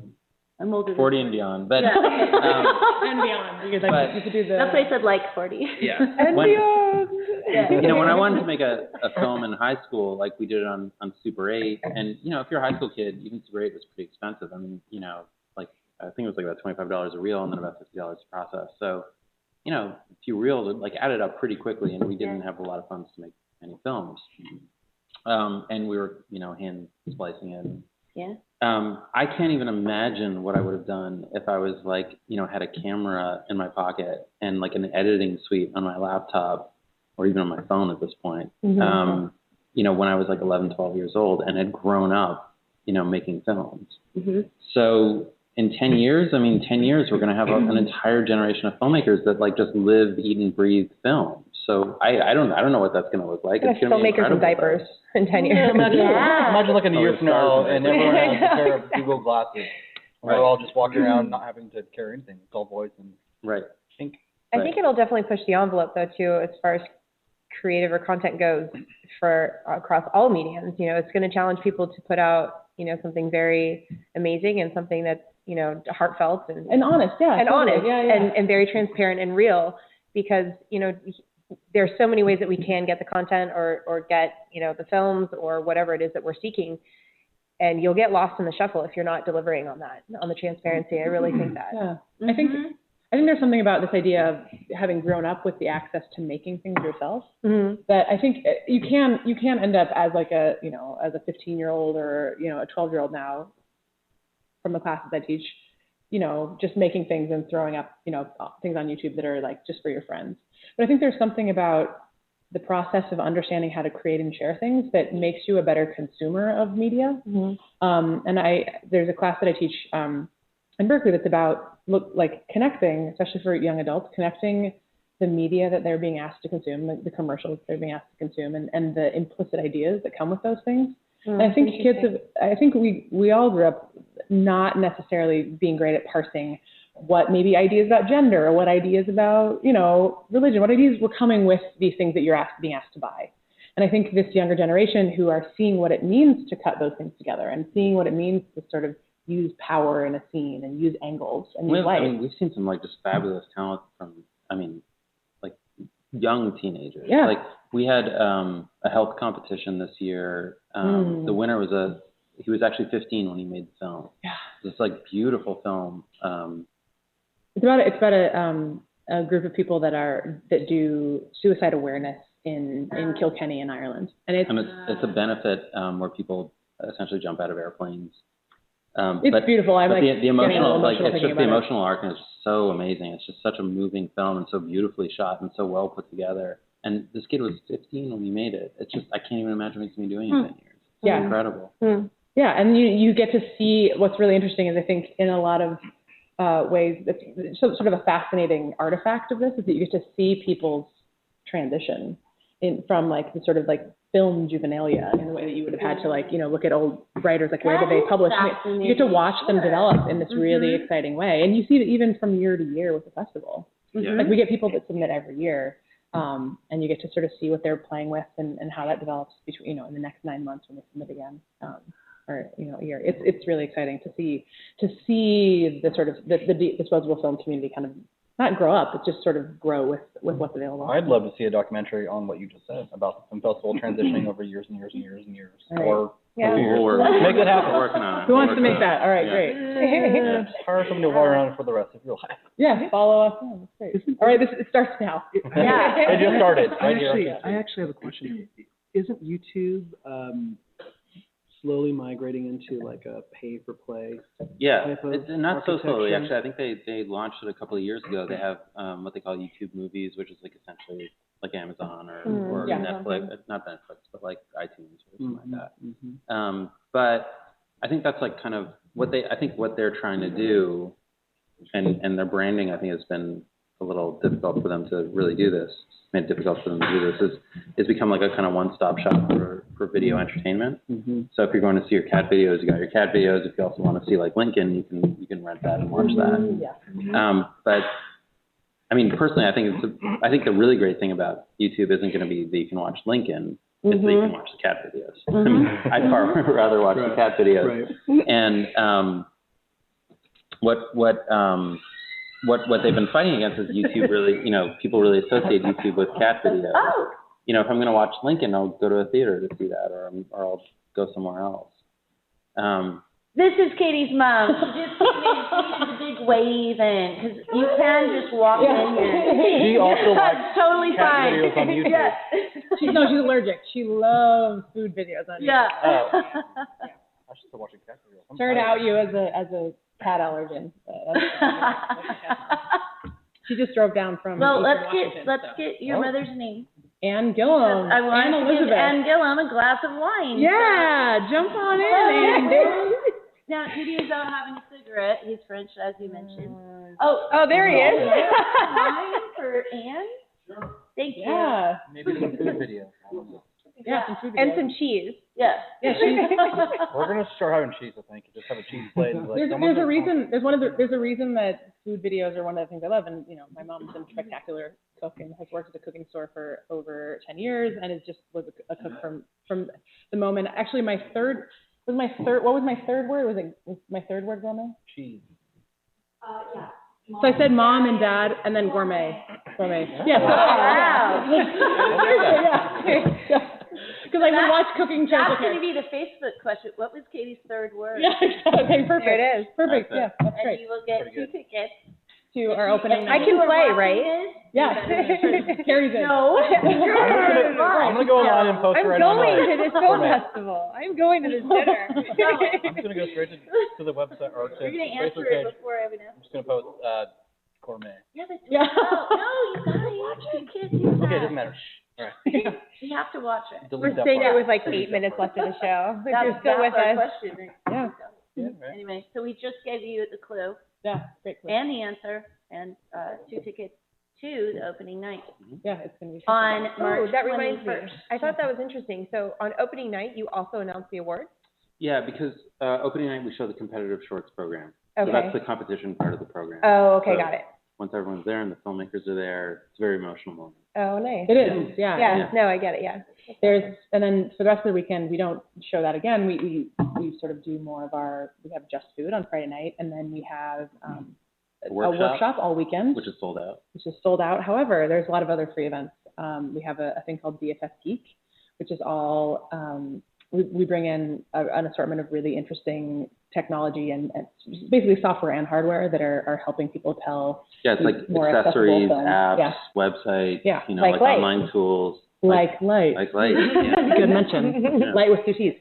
I'm older than 40 and beyond. But Yeah. And beyond. Because But- you could do the. That's why I said like 40. yeah. And When- beyond. Yeah. You know, when I wanted to make a film in high school, like we did it on Super 8, and, you know, if you're a high school kid, even Super 8 was pretty expensive. I mean, you know, like, I think it was like about $25 a reel and then about $50 to process. So, you know, if you reeled it, like, added up pretty quickly, and we didn't have a lot of funds to make any films. And we were, you know, hand splicing it. Yeah. I can't even imagine what I would have done if I was like, you know, had a camera in my pocket and like an editing suite on my laptop or even on my phone at this point. You know, when I was like 11, 12 years old and had grown up, you know, making films. So in 10 years, I mean, 10 years, we're going to have an entire generation of filmmakers that like just live, eat, and breathe film. So I don't know what that's going to look like. It's going to be Filmmakers in incredible, diapers in 10 years. Imagine looking a year from now and everyone has a pair of Exactly. Google glasses. We're all just walking around not having to carry anything. It's all voice and Right. think. I think it'll definitely push the envelope, though, too, as far as creative or content goes for across all mediums. You know, it's going to challenge people to put out, you know, something very amazing and something that's, you know, heartfelt and honest, yeah. and totally. honest Yeah. and very transparent and real, because, you know, there's so many ways that we can get the content or get, you know, the films or whatever it is that we're seeking. And you'll get lost in the shuffle if you're not delivering on that, on the transparency. I really think that. Yeah. I think there's something about this idea of having grown up with the access to making things yourself that I think you can end up as like a, you know, as a 15-year-old or, you know, a 12-year-old now from the classes I teach, you know, just making things and throwing up, you know, things on YouTube that are like just for your friends. But I think there's something about the process of understanding how to create and share things that makes you a better consumer of media. And there's a class that I teach in Berkeley that's about connecting, especially for young adults, connecting the media that they're being asked to consume, the commercials they're being asked to consume, and the implicit ideas that come with those things. And I think we all grew up not necessarily being great at parsing what maybe ideas about gender or what ideas about, you know, religion, what ideas were coming with these things that you're being asked to buy. And I think this younger generation who are seeing what it means to cut those things together and seeing what it means to sort of use power in a scene and use angles and use light. I mean, we've seen some like just fabulous talent from, I mean, like young teenagers. Yeah. Like we had a health competition this year. The winner was he was actually 15 when he made the film. Yeah. It's like beautiful film. It's about a group of people that do suicide awareness in Kilkenny in Ireland, and it's a benefit where people essentially jump out of airplanes. It's beautiful. I'm but like the emotional, like it's just the emotional arc, and it's so amazing. It's just such a moving film and so beautifully shot and so well put together. And this kid was 15 when he made it. It's just I can't even imagine what he's going to be doing in 10 years. It's incredible. Yeah, and you get to see what's really interesting is I think in a lot of ways that's sort of a fascinating artifact of this is that you get to see people's transition from like the sort of like film juvenilia in the way that you would have had to like, you know, look at old writers, like where did they publish? You get to watch them develop in this really exciting way. And you see that even from year to year with the festival. Yeah. Like we get people that submit every year, and you get to sort of see what they're playing with and how that develops between, in the next 9 months when they submit again, or a year. It's really exciting to see the sort of the disposable film community kind of not grow up, but just sort of grow with what's available. I'd love to see a documentary on what you just said about the film festival transitioning over years and years and years and years. Right. Or Make it happen. We're working on it. Who wants to make that? All right, Yeah. great. hire somebody to water on it for the rest of your life. Yeah, follow us. Oh, that's great. All right, it starts now. Yeah. It just started. I actually have a question. Isn't YouTube slowly migrating into like a pay-for-play? Yeah, type of it's not so slowly. architecture? Actually, I think they launched it a couple of years ago. They have what they call YouTube Movies, which is like essentially like Amazon or Yeah. Netflix, not Netflix, but like iTunes or something like that. Mm-hmm. But I think that's like kind of what they're trying to do, and their branding, I think, has been a little difficult for them to really do this. Made it difficult for them to do this is become like a kind of one-stop shop for video entertainment. Mm-hmm. So if you're going to see your cat videos, you got your cat videos. If you also want to see like Lincoln, you can rent that and watch that. Yeah. But I mean, personally, I think the really great thing about YouTube isn't going to be that you can watch Lincoln. It's that you can watch the cat videos. I mean, I'd far rather watch the cat videos. Right. And what they've been fighting against is YouTube really, people really associate YouTube with cat videos. Oh. If I'm going to watch Lincoln, I'll go to a theater to see that, or I'll go somewhere else. This is Katie's mom. She just made the big wave in, because you can just walk in here. She also likes That's totally cat fine. videos on YouTube. Yeah. She's allergic. She loves food videos on YouTube. Yeah. I should start watching cat videos. Started out you as a cat allergen. She just drove down from. Well, Eastern let's Washington, get your mother's name. Ann Gillum. I want Ann to give Elizabeth. Ann Gillum a glass of wine. Yeah, jump on in, Ann. Now, Judy is out having a cigarette. He's French, as you mentioned. Oh, there he is. Wine for Ann? Sure. Thank you. Yeah. Maybe some food videos. Yeah, some food And videos. some cheese. Yeah. Yeah, We're gonna start having cheese, I think. Just have a cheese plate. And like, there's a reason. There's a reason that food videos are one of the things I love. And my mom's a spectacular cook and has worked at a cooking store for over 10 years, and was a cook from the moment. Actually, what was my third word? Was my third word gourmet? cheese. Yeah. So I said mom and dad, and then gourmet. Yeah. Wow. Because I would watch cooking shows. That's going to be the Facebook question. What was Katie's third word? Yeah, okay, perfect. There it is. Perfect. That's Yeah, that's And great. you will get 2 tickets. To our opening I night. can play, right? Yeah. Carrie's in. No. I'm gonna go online and post I'm right going online. to this film festival. I'm going to this dinner. I'm gonna go straight to the website or to You're going to the answer Facebook page. it before I would answer. I'm just gonna post gourmet. Yeah, but Yeah. no, you gotta watch it. You can't do that. Okay, it doesn't matter. All right. You have to watch it. Delete We're that staying part. there with like Delete 8 that minutes part. left of the show. If That's you're still with our us. question. Yeah. Yeah, right. Anyway, so we just gave you the clue Yeah. Great. and the answer and 2 tickets to the opening night Yeah, it's gonna be on Oh, March that reminds me. 21st. I thought that was interesting. So on opening night, you also announced the awards? Yeah, because opening night we show the competitive shorts program. Okay. So that's the competition part of the program. Oh, okay, So got it. Once everyone's there and the filmmakers are there, it's a very emotional moment. Oh, nice. It is. Yeah. Yeah, no, I get it, yeah. And then for the rest of the weekend, we don't show that again. We sort of do more of we have just food on Friday night, and then we have a workshop all weekend, which is sold out. which is sold out. However, there's a lot of other free events. We have a thing called DFS Geek, which is all, we bring in an assortment of really interesting technology and basically software and hardware that are helping people tell Yeah, it's like more accessories, accessible films. apps, Yeah. website, Yeah. Like light. online tools. like light. Like light. Yeah. Good mention. Yeah. Light with 2 T's.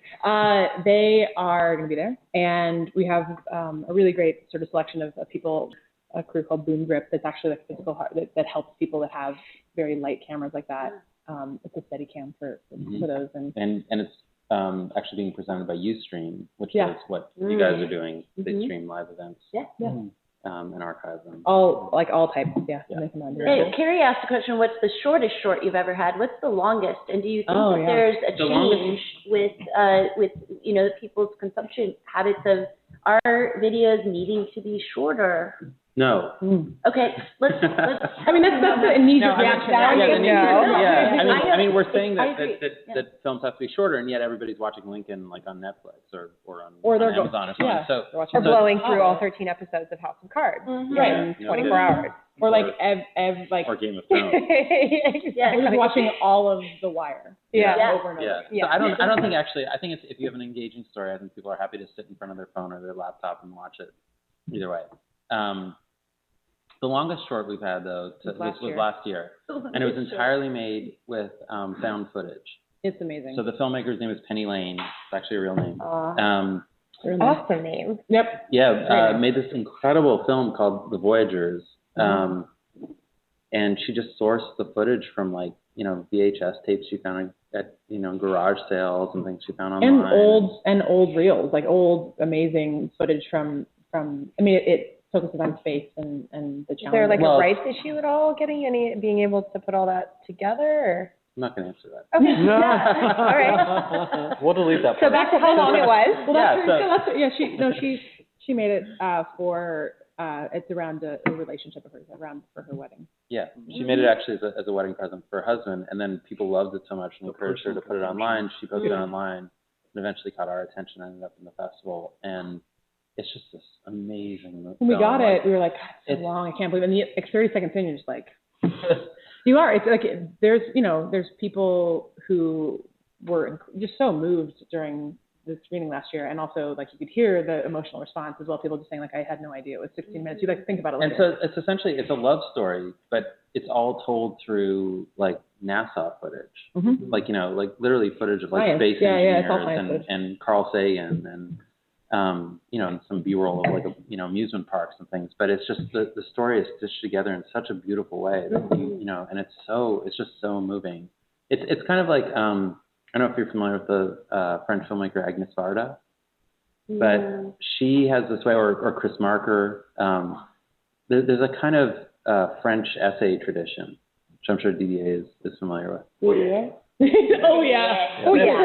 They are going to be there, and we have a really great sort of selection of people, a crew called Boom Grip that's actually like physical that helps people that have very light cameras like that. It's a steady cam for those. And it's actually being presented by Ustream, which Yeah. is what you guys are doing. They stream live events Yeah. and archive them. All types. Yeah. Yeah. They come on. Hey, Carrie asked a question, what's the shortest short you've ever had? What's the longest? And do you think that there's a The change with people's consumption habits of our videos needing to be shorter? No. Okay, let's. I mean, that's the immediate reaction. I mean, we're saying I that agree. that films have to be shorter, and yet everybody's watching Lincoln like on Netflix or on they're Amazon or something. So Or blowing through all 13 episodes of House of Cards in 24 hours. Or like or Game of Thrones. We're watching all of The Wire. Over and over. So I don't think actually. I think if you have an engaging story, I think people are happy to sit in front of their phone or their laptop and watch it. Either way. The longest short we've had though was last year, and it was entirely made with found footage. It's amazing. So the filmmaker's name is Penny Lane. It's actually a real name. Awesome name. Yep. Yeah, made this incredible film called The Voyagers, and she just sourced the footage from like VHS tapes she found at garage sales and things she found online. And old reels, like old amazing footage from. I mean, it focuses on space and the challenge. Is there like a rights issue at all being able to put all that together? Or? I'm not going to answer that. Okay. All right. We'll delete that. So back to how long it was. She made it for it's around a relationship of hers, for her wedding. Yeah, she made it actually as a wedding present for her husband, and then people loved it so much and encouraged her to put it online. She posted it online, and eventually caught our attention and ended up in the festival. And it's just this amazing film. When we got it, we were like, God, it's so long. I can't believe it. And the 30 seconds in, you're just like, you are. It's like there's people who were just so moved during the screening last year, and also like you could hear the emotional response as well. People just saying like, I had no idea it was 16 minutes. You like think about it later. And so it's essentially a love story, but it's all told through like NASA footage, like literally footage of like science. space engineers and Carl Sagan and and some B-roll of like amusement parks and things. But it's just the story is stitched together in such a beautiful way that and it's just so moving. It's kind of like I don't know if you're familiar with the French filmmaker Agnes Varda, but she has this way, or Chris Marker. There's a kind of French essay tradition, which I'm sure Didier is familiar with. Oh yeah. Almost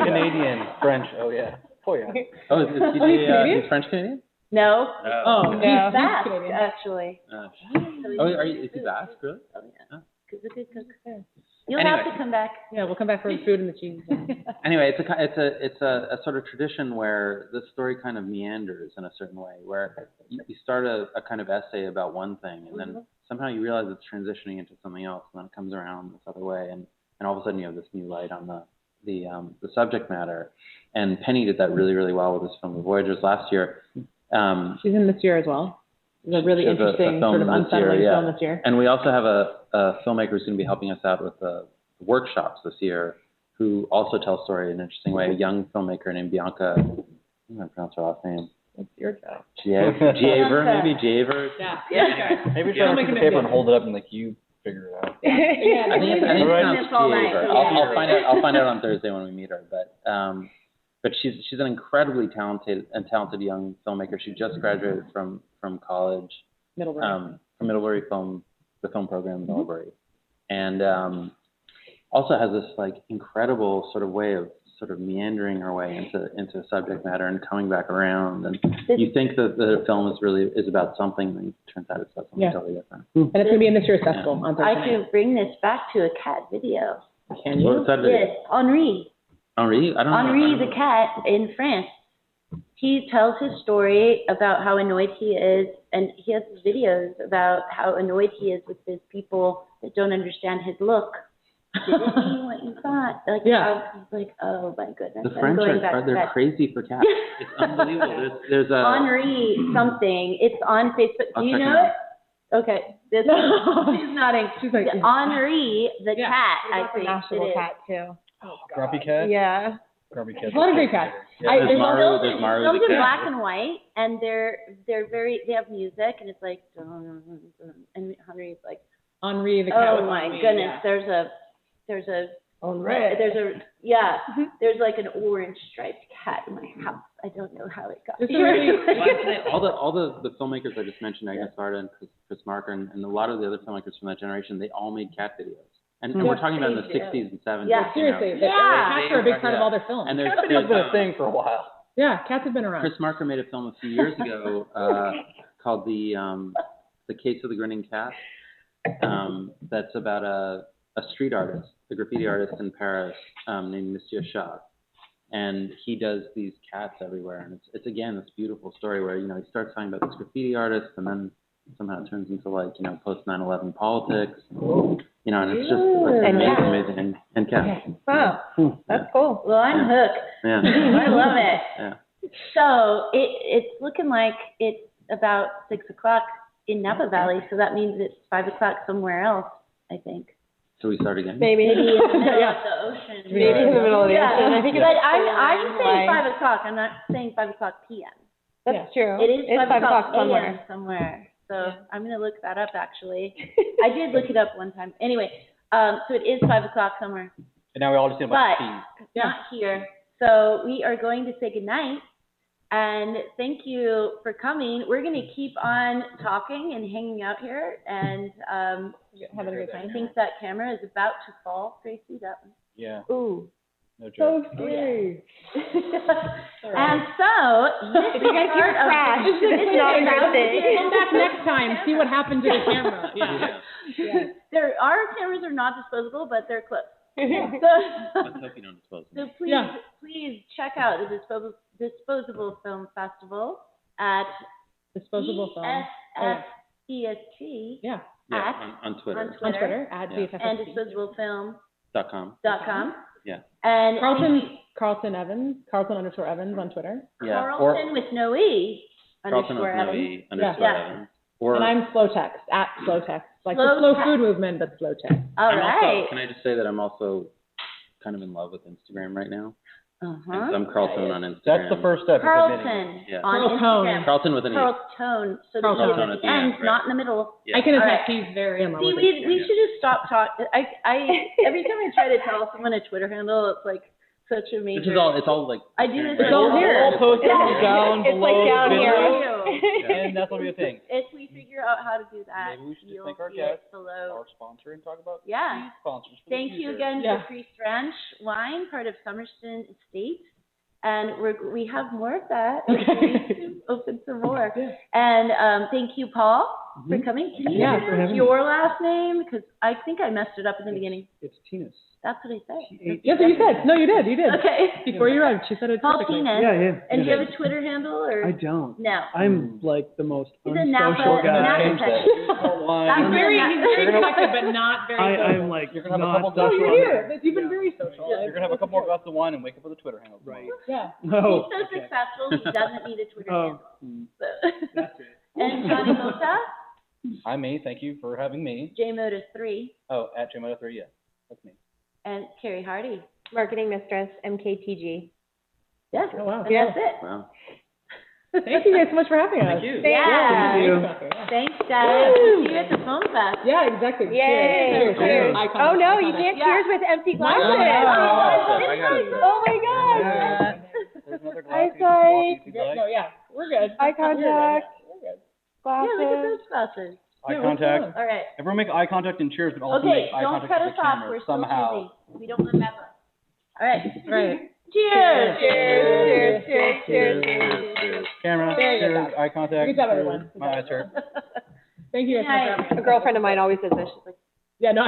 Canadian, French. Oh yeah. Oh, is Didier French Canadian? No. Oh, He's Basque, actually. Is he Basque, really? Oh yeah. You'll have to come back. Yeah, we'll come back for the food and the cheese. Anyway, it's a sort of tradition where the story kind of meanders in a certain way, where you start a kind of essay about one thing, and then somehow you realize it's transitioning into something else, and then it comes around this other way, and all of a sudden you have this new light on the subject matter. And Penny did that really, really well with this film, The Voyagers, last year. She's in this year as well. It's a really interesting sort of unsettling film this year. And we also have a filmmaker who's going to be helping us out with the workshops this year, who also tells story in an interesting way. A young filmmaker named Bianca, I'm going to pronounce her last name. It's your job. Giaver, maybe Giaver. Yeah. Maybe try to take the paper and hold it up and like you figure it out. I think it's pronounced Giaver. I'll find out on Thursday when we meet her. But she's an incredibly talented young filmmaker. She just graduated from college, Middlebury. From Middlebury the film program in Middlebury, and also has this like incredible sort of way of sort of meandering her way into subject matter and coming back around. And you think that the film is about something, and it turns out it's about something totally different. And it's going to be in this year's festival on Thursday. I can bring this back to a cat video. Can you? What's that video? Yes, Henri. Henri? I don't know. Henri the cat in France. He tells his story about how annoyed he is, and he has videos about how annoyed he is with his people that don't understand his look. Did it mean what you thought? Like, I was like, oh my goodness. The French they're crazy for cats. It's unbelievable. There's a Henri something. It's on Facebook. Do you know it? Okay. She's nodding. She's like Henri the cat. I think national cat too. Oh, Grumpy Cat? Yeah. Grumpy Cat. A lot of great cats. There's Maru filmed the in cat. black and white, and they have music, and it's like, and Henri's like, Henri the cat. oh my goodness, there's like an orange striped cat in my house. I don't know how it got here. all the filmmakers I just mentioned, Agnes Varda and Chris Marker, and a lot of the other filmmakers from that generation, they all made cat videos. And we're talking about in the 60s and 70s. Yeah, seriously. Cats are a big part of all their films. Cat video's been a thing for a while. Yeah, cats have been around. Chris Marker made a film a few years ago called The Case of the Grinning Cat. That's about a street artist, a graffiti artist in Paris named Monsieur Chat. And he does these cats everywhere. And it's again, this beautiful story where, he starts talking about this graffiti artist and then somehow it turns into post 9/11 politics. And it's just amazing. And cats. Wow, that's cool. Well, I'm hooked. Yeah. I love it. Yeah. So it's looking like it's about 6 o'clock in Napa Valley, so that means it's 5 o'clock somewhere else, I think. Should we start again? Maybe. Maybe in the middle of the ocean. Maybe in the middle of the ocean. I think But it's I'm saying why. 5 o'clock. I'm not saying 5 o'clock p.m. That's true. It is It's 5 o'clock somewhere. a.m. somewhere. So I'm going to look that up, actually. I did look it up one time. Anyway, so it is 5 o'clock somewhere. And now we all just see a bunch of peas. Not here. So we are going to say goodnight. And thank you for coming. We're going to keep on talking and hanging out here. And Having a good time. I think that camera is about to fall, Gracie. That one. Yeah. Ooh. No joke. So scary. And so, If you guys hear a crash, it's not a good thing. Come back next time. See what happened to the camera. Yeah. our cameras are not disposable, but they're close. Let's hope you don't dispose of So them. please check out the Disposable Film Festival at Disposable film. DSFEST Yeah. Yeah, on Twitter. On Twitter at Yeah. DSFST. and disposablefilm.com. .com. Yeah. And Carlton Evans, Carlton_Evans on Twitter. Yeah. Carlton with no E Carlton underscore with no Evans. E underscore Yeah. Evans. Or And I'm Slow Text, at Slow Text. Like Slow the slow Text. food movement, but Slow Text. All I'm right. also, can I just say that I'm also kind of in love with Instagram right now? And so I'm Carlton on Instagram. That's the first step. is admitting it. Carlton Yeah. on Carlton. Instagram. Carlton with an E. Carlton. So Carlton. the Carlton at the end, right. not in the middle. Yeah. I can All attest right. he's very in love See, with we Instagram. should just stop talking. I every time I try to tell someone a Twitter handle, it's like such a major. This is all, it's all like. I do this. It's all here. We'll post it down It's like below down the here. video, and that's gonna be a thing. If we figure out how to do that, Maybe we should just you'll thank our see it guests, below. our sponsor, and talk about Yeah. these sponsors. For Thank the you future. again Yeah. to Priest Ranch Wine, part of Somerston Estate. And we have more of that. Okay. We need to open some more. Yeah. And thank you, Paul, for Mhm. coming. Can you Yeah, for pronounce having your last name? Because I think I messed it up in the beginning. It's Tinas. That's what I said. Yes, you said. No, you did. You did. Okay. Before you arrived, she said it Paul perfectly. Penis. Yeah. And do you have a Twitter handle or I don't. no? I'm like the most He's a unsocial Napa guy. Change that. That's Online. very- He's very connected, but not very social. I'm like You're gonna have a not couple No, social. you're here. You've been very social. You're gonna have a couple more glasses of wine and wake up with a Twitter handle. Right. Yeah. No. He's so successful, he doesn't need a Twitter Oh. handle. So. That's it. And Johnny Mota, Hi, me. Thank you for having me. JModa3, Oh, at JModa3, yeah. That's me. and Carrie Hardy. Marketing mistress, MKTG. Yes, Oh, wow. and that's it. Wow. Thank you guys so much for having us. Thank you. Yeah. Thank you. Thanks, guys. Woo. See you at the Film Fest. Yeah, exactly. Yay! Cheers. Cheers. Oh no, you can't Yeah. cheers with empty glasses. No. I got it. Oh my god. Yeah. There's another glass. Eyesight. You can walk if you'd like. No, yeah. We're good. Eye contact. We're good. Yeah, look at Glasses. those glasses. Eye Yeah, contact. what's All right. Everyone make eye contact and cheers, but also Okay, make eye don't contact cut with us the off. camera We're still somehow. busy. We don't remember. All right. All right. Cheers. Cheers. Cheers. Cheers. Cheers. Camera, There you cheers, go. eye contact. Good job, cheers. everyone. Good My job. eyes hurt. Thank you guys so much for having us. A girlfriend of mine always says this. She's like, Yeah, no.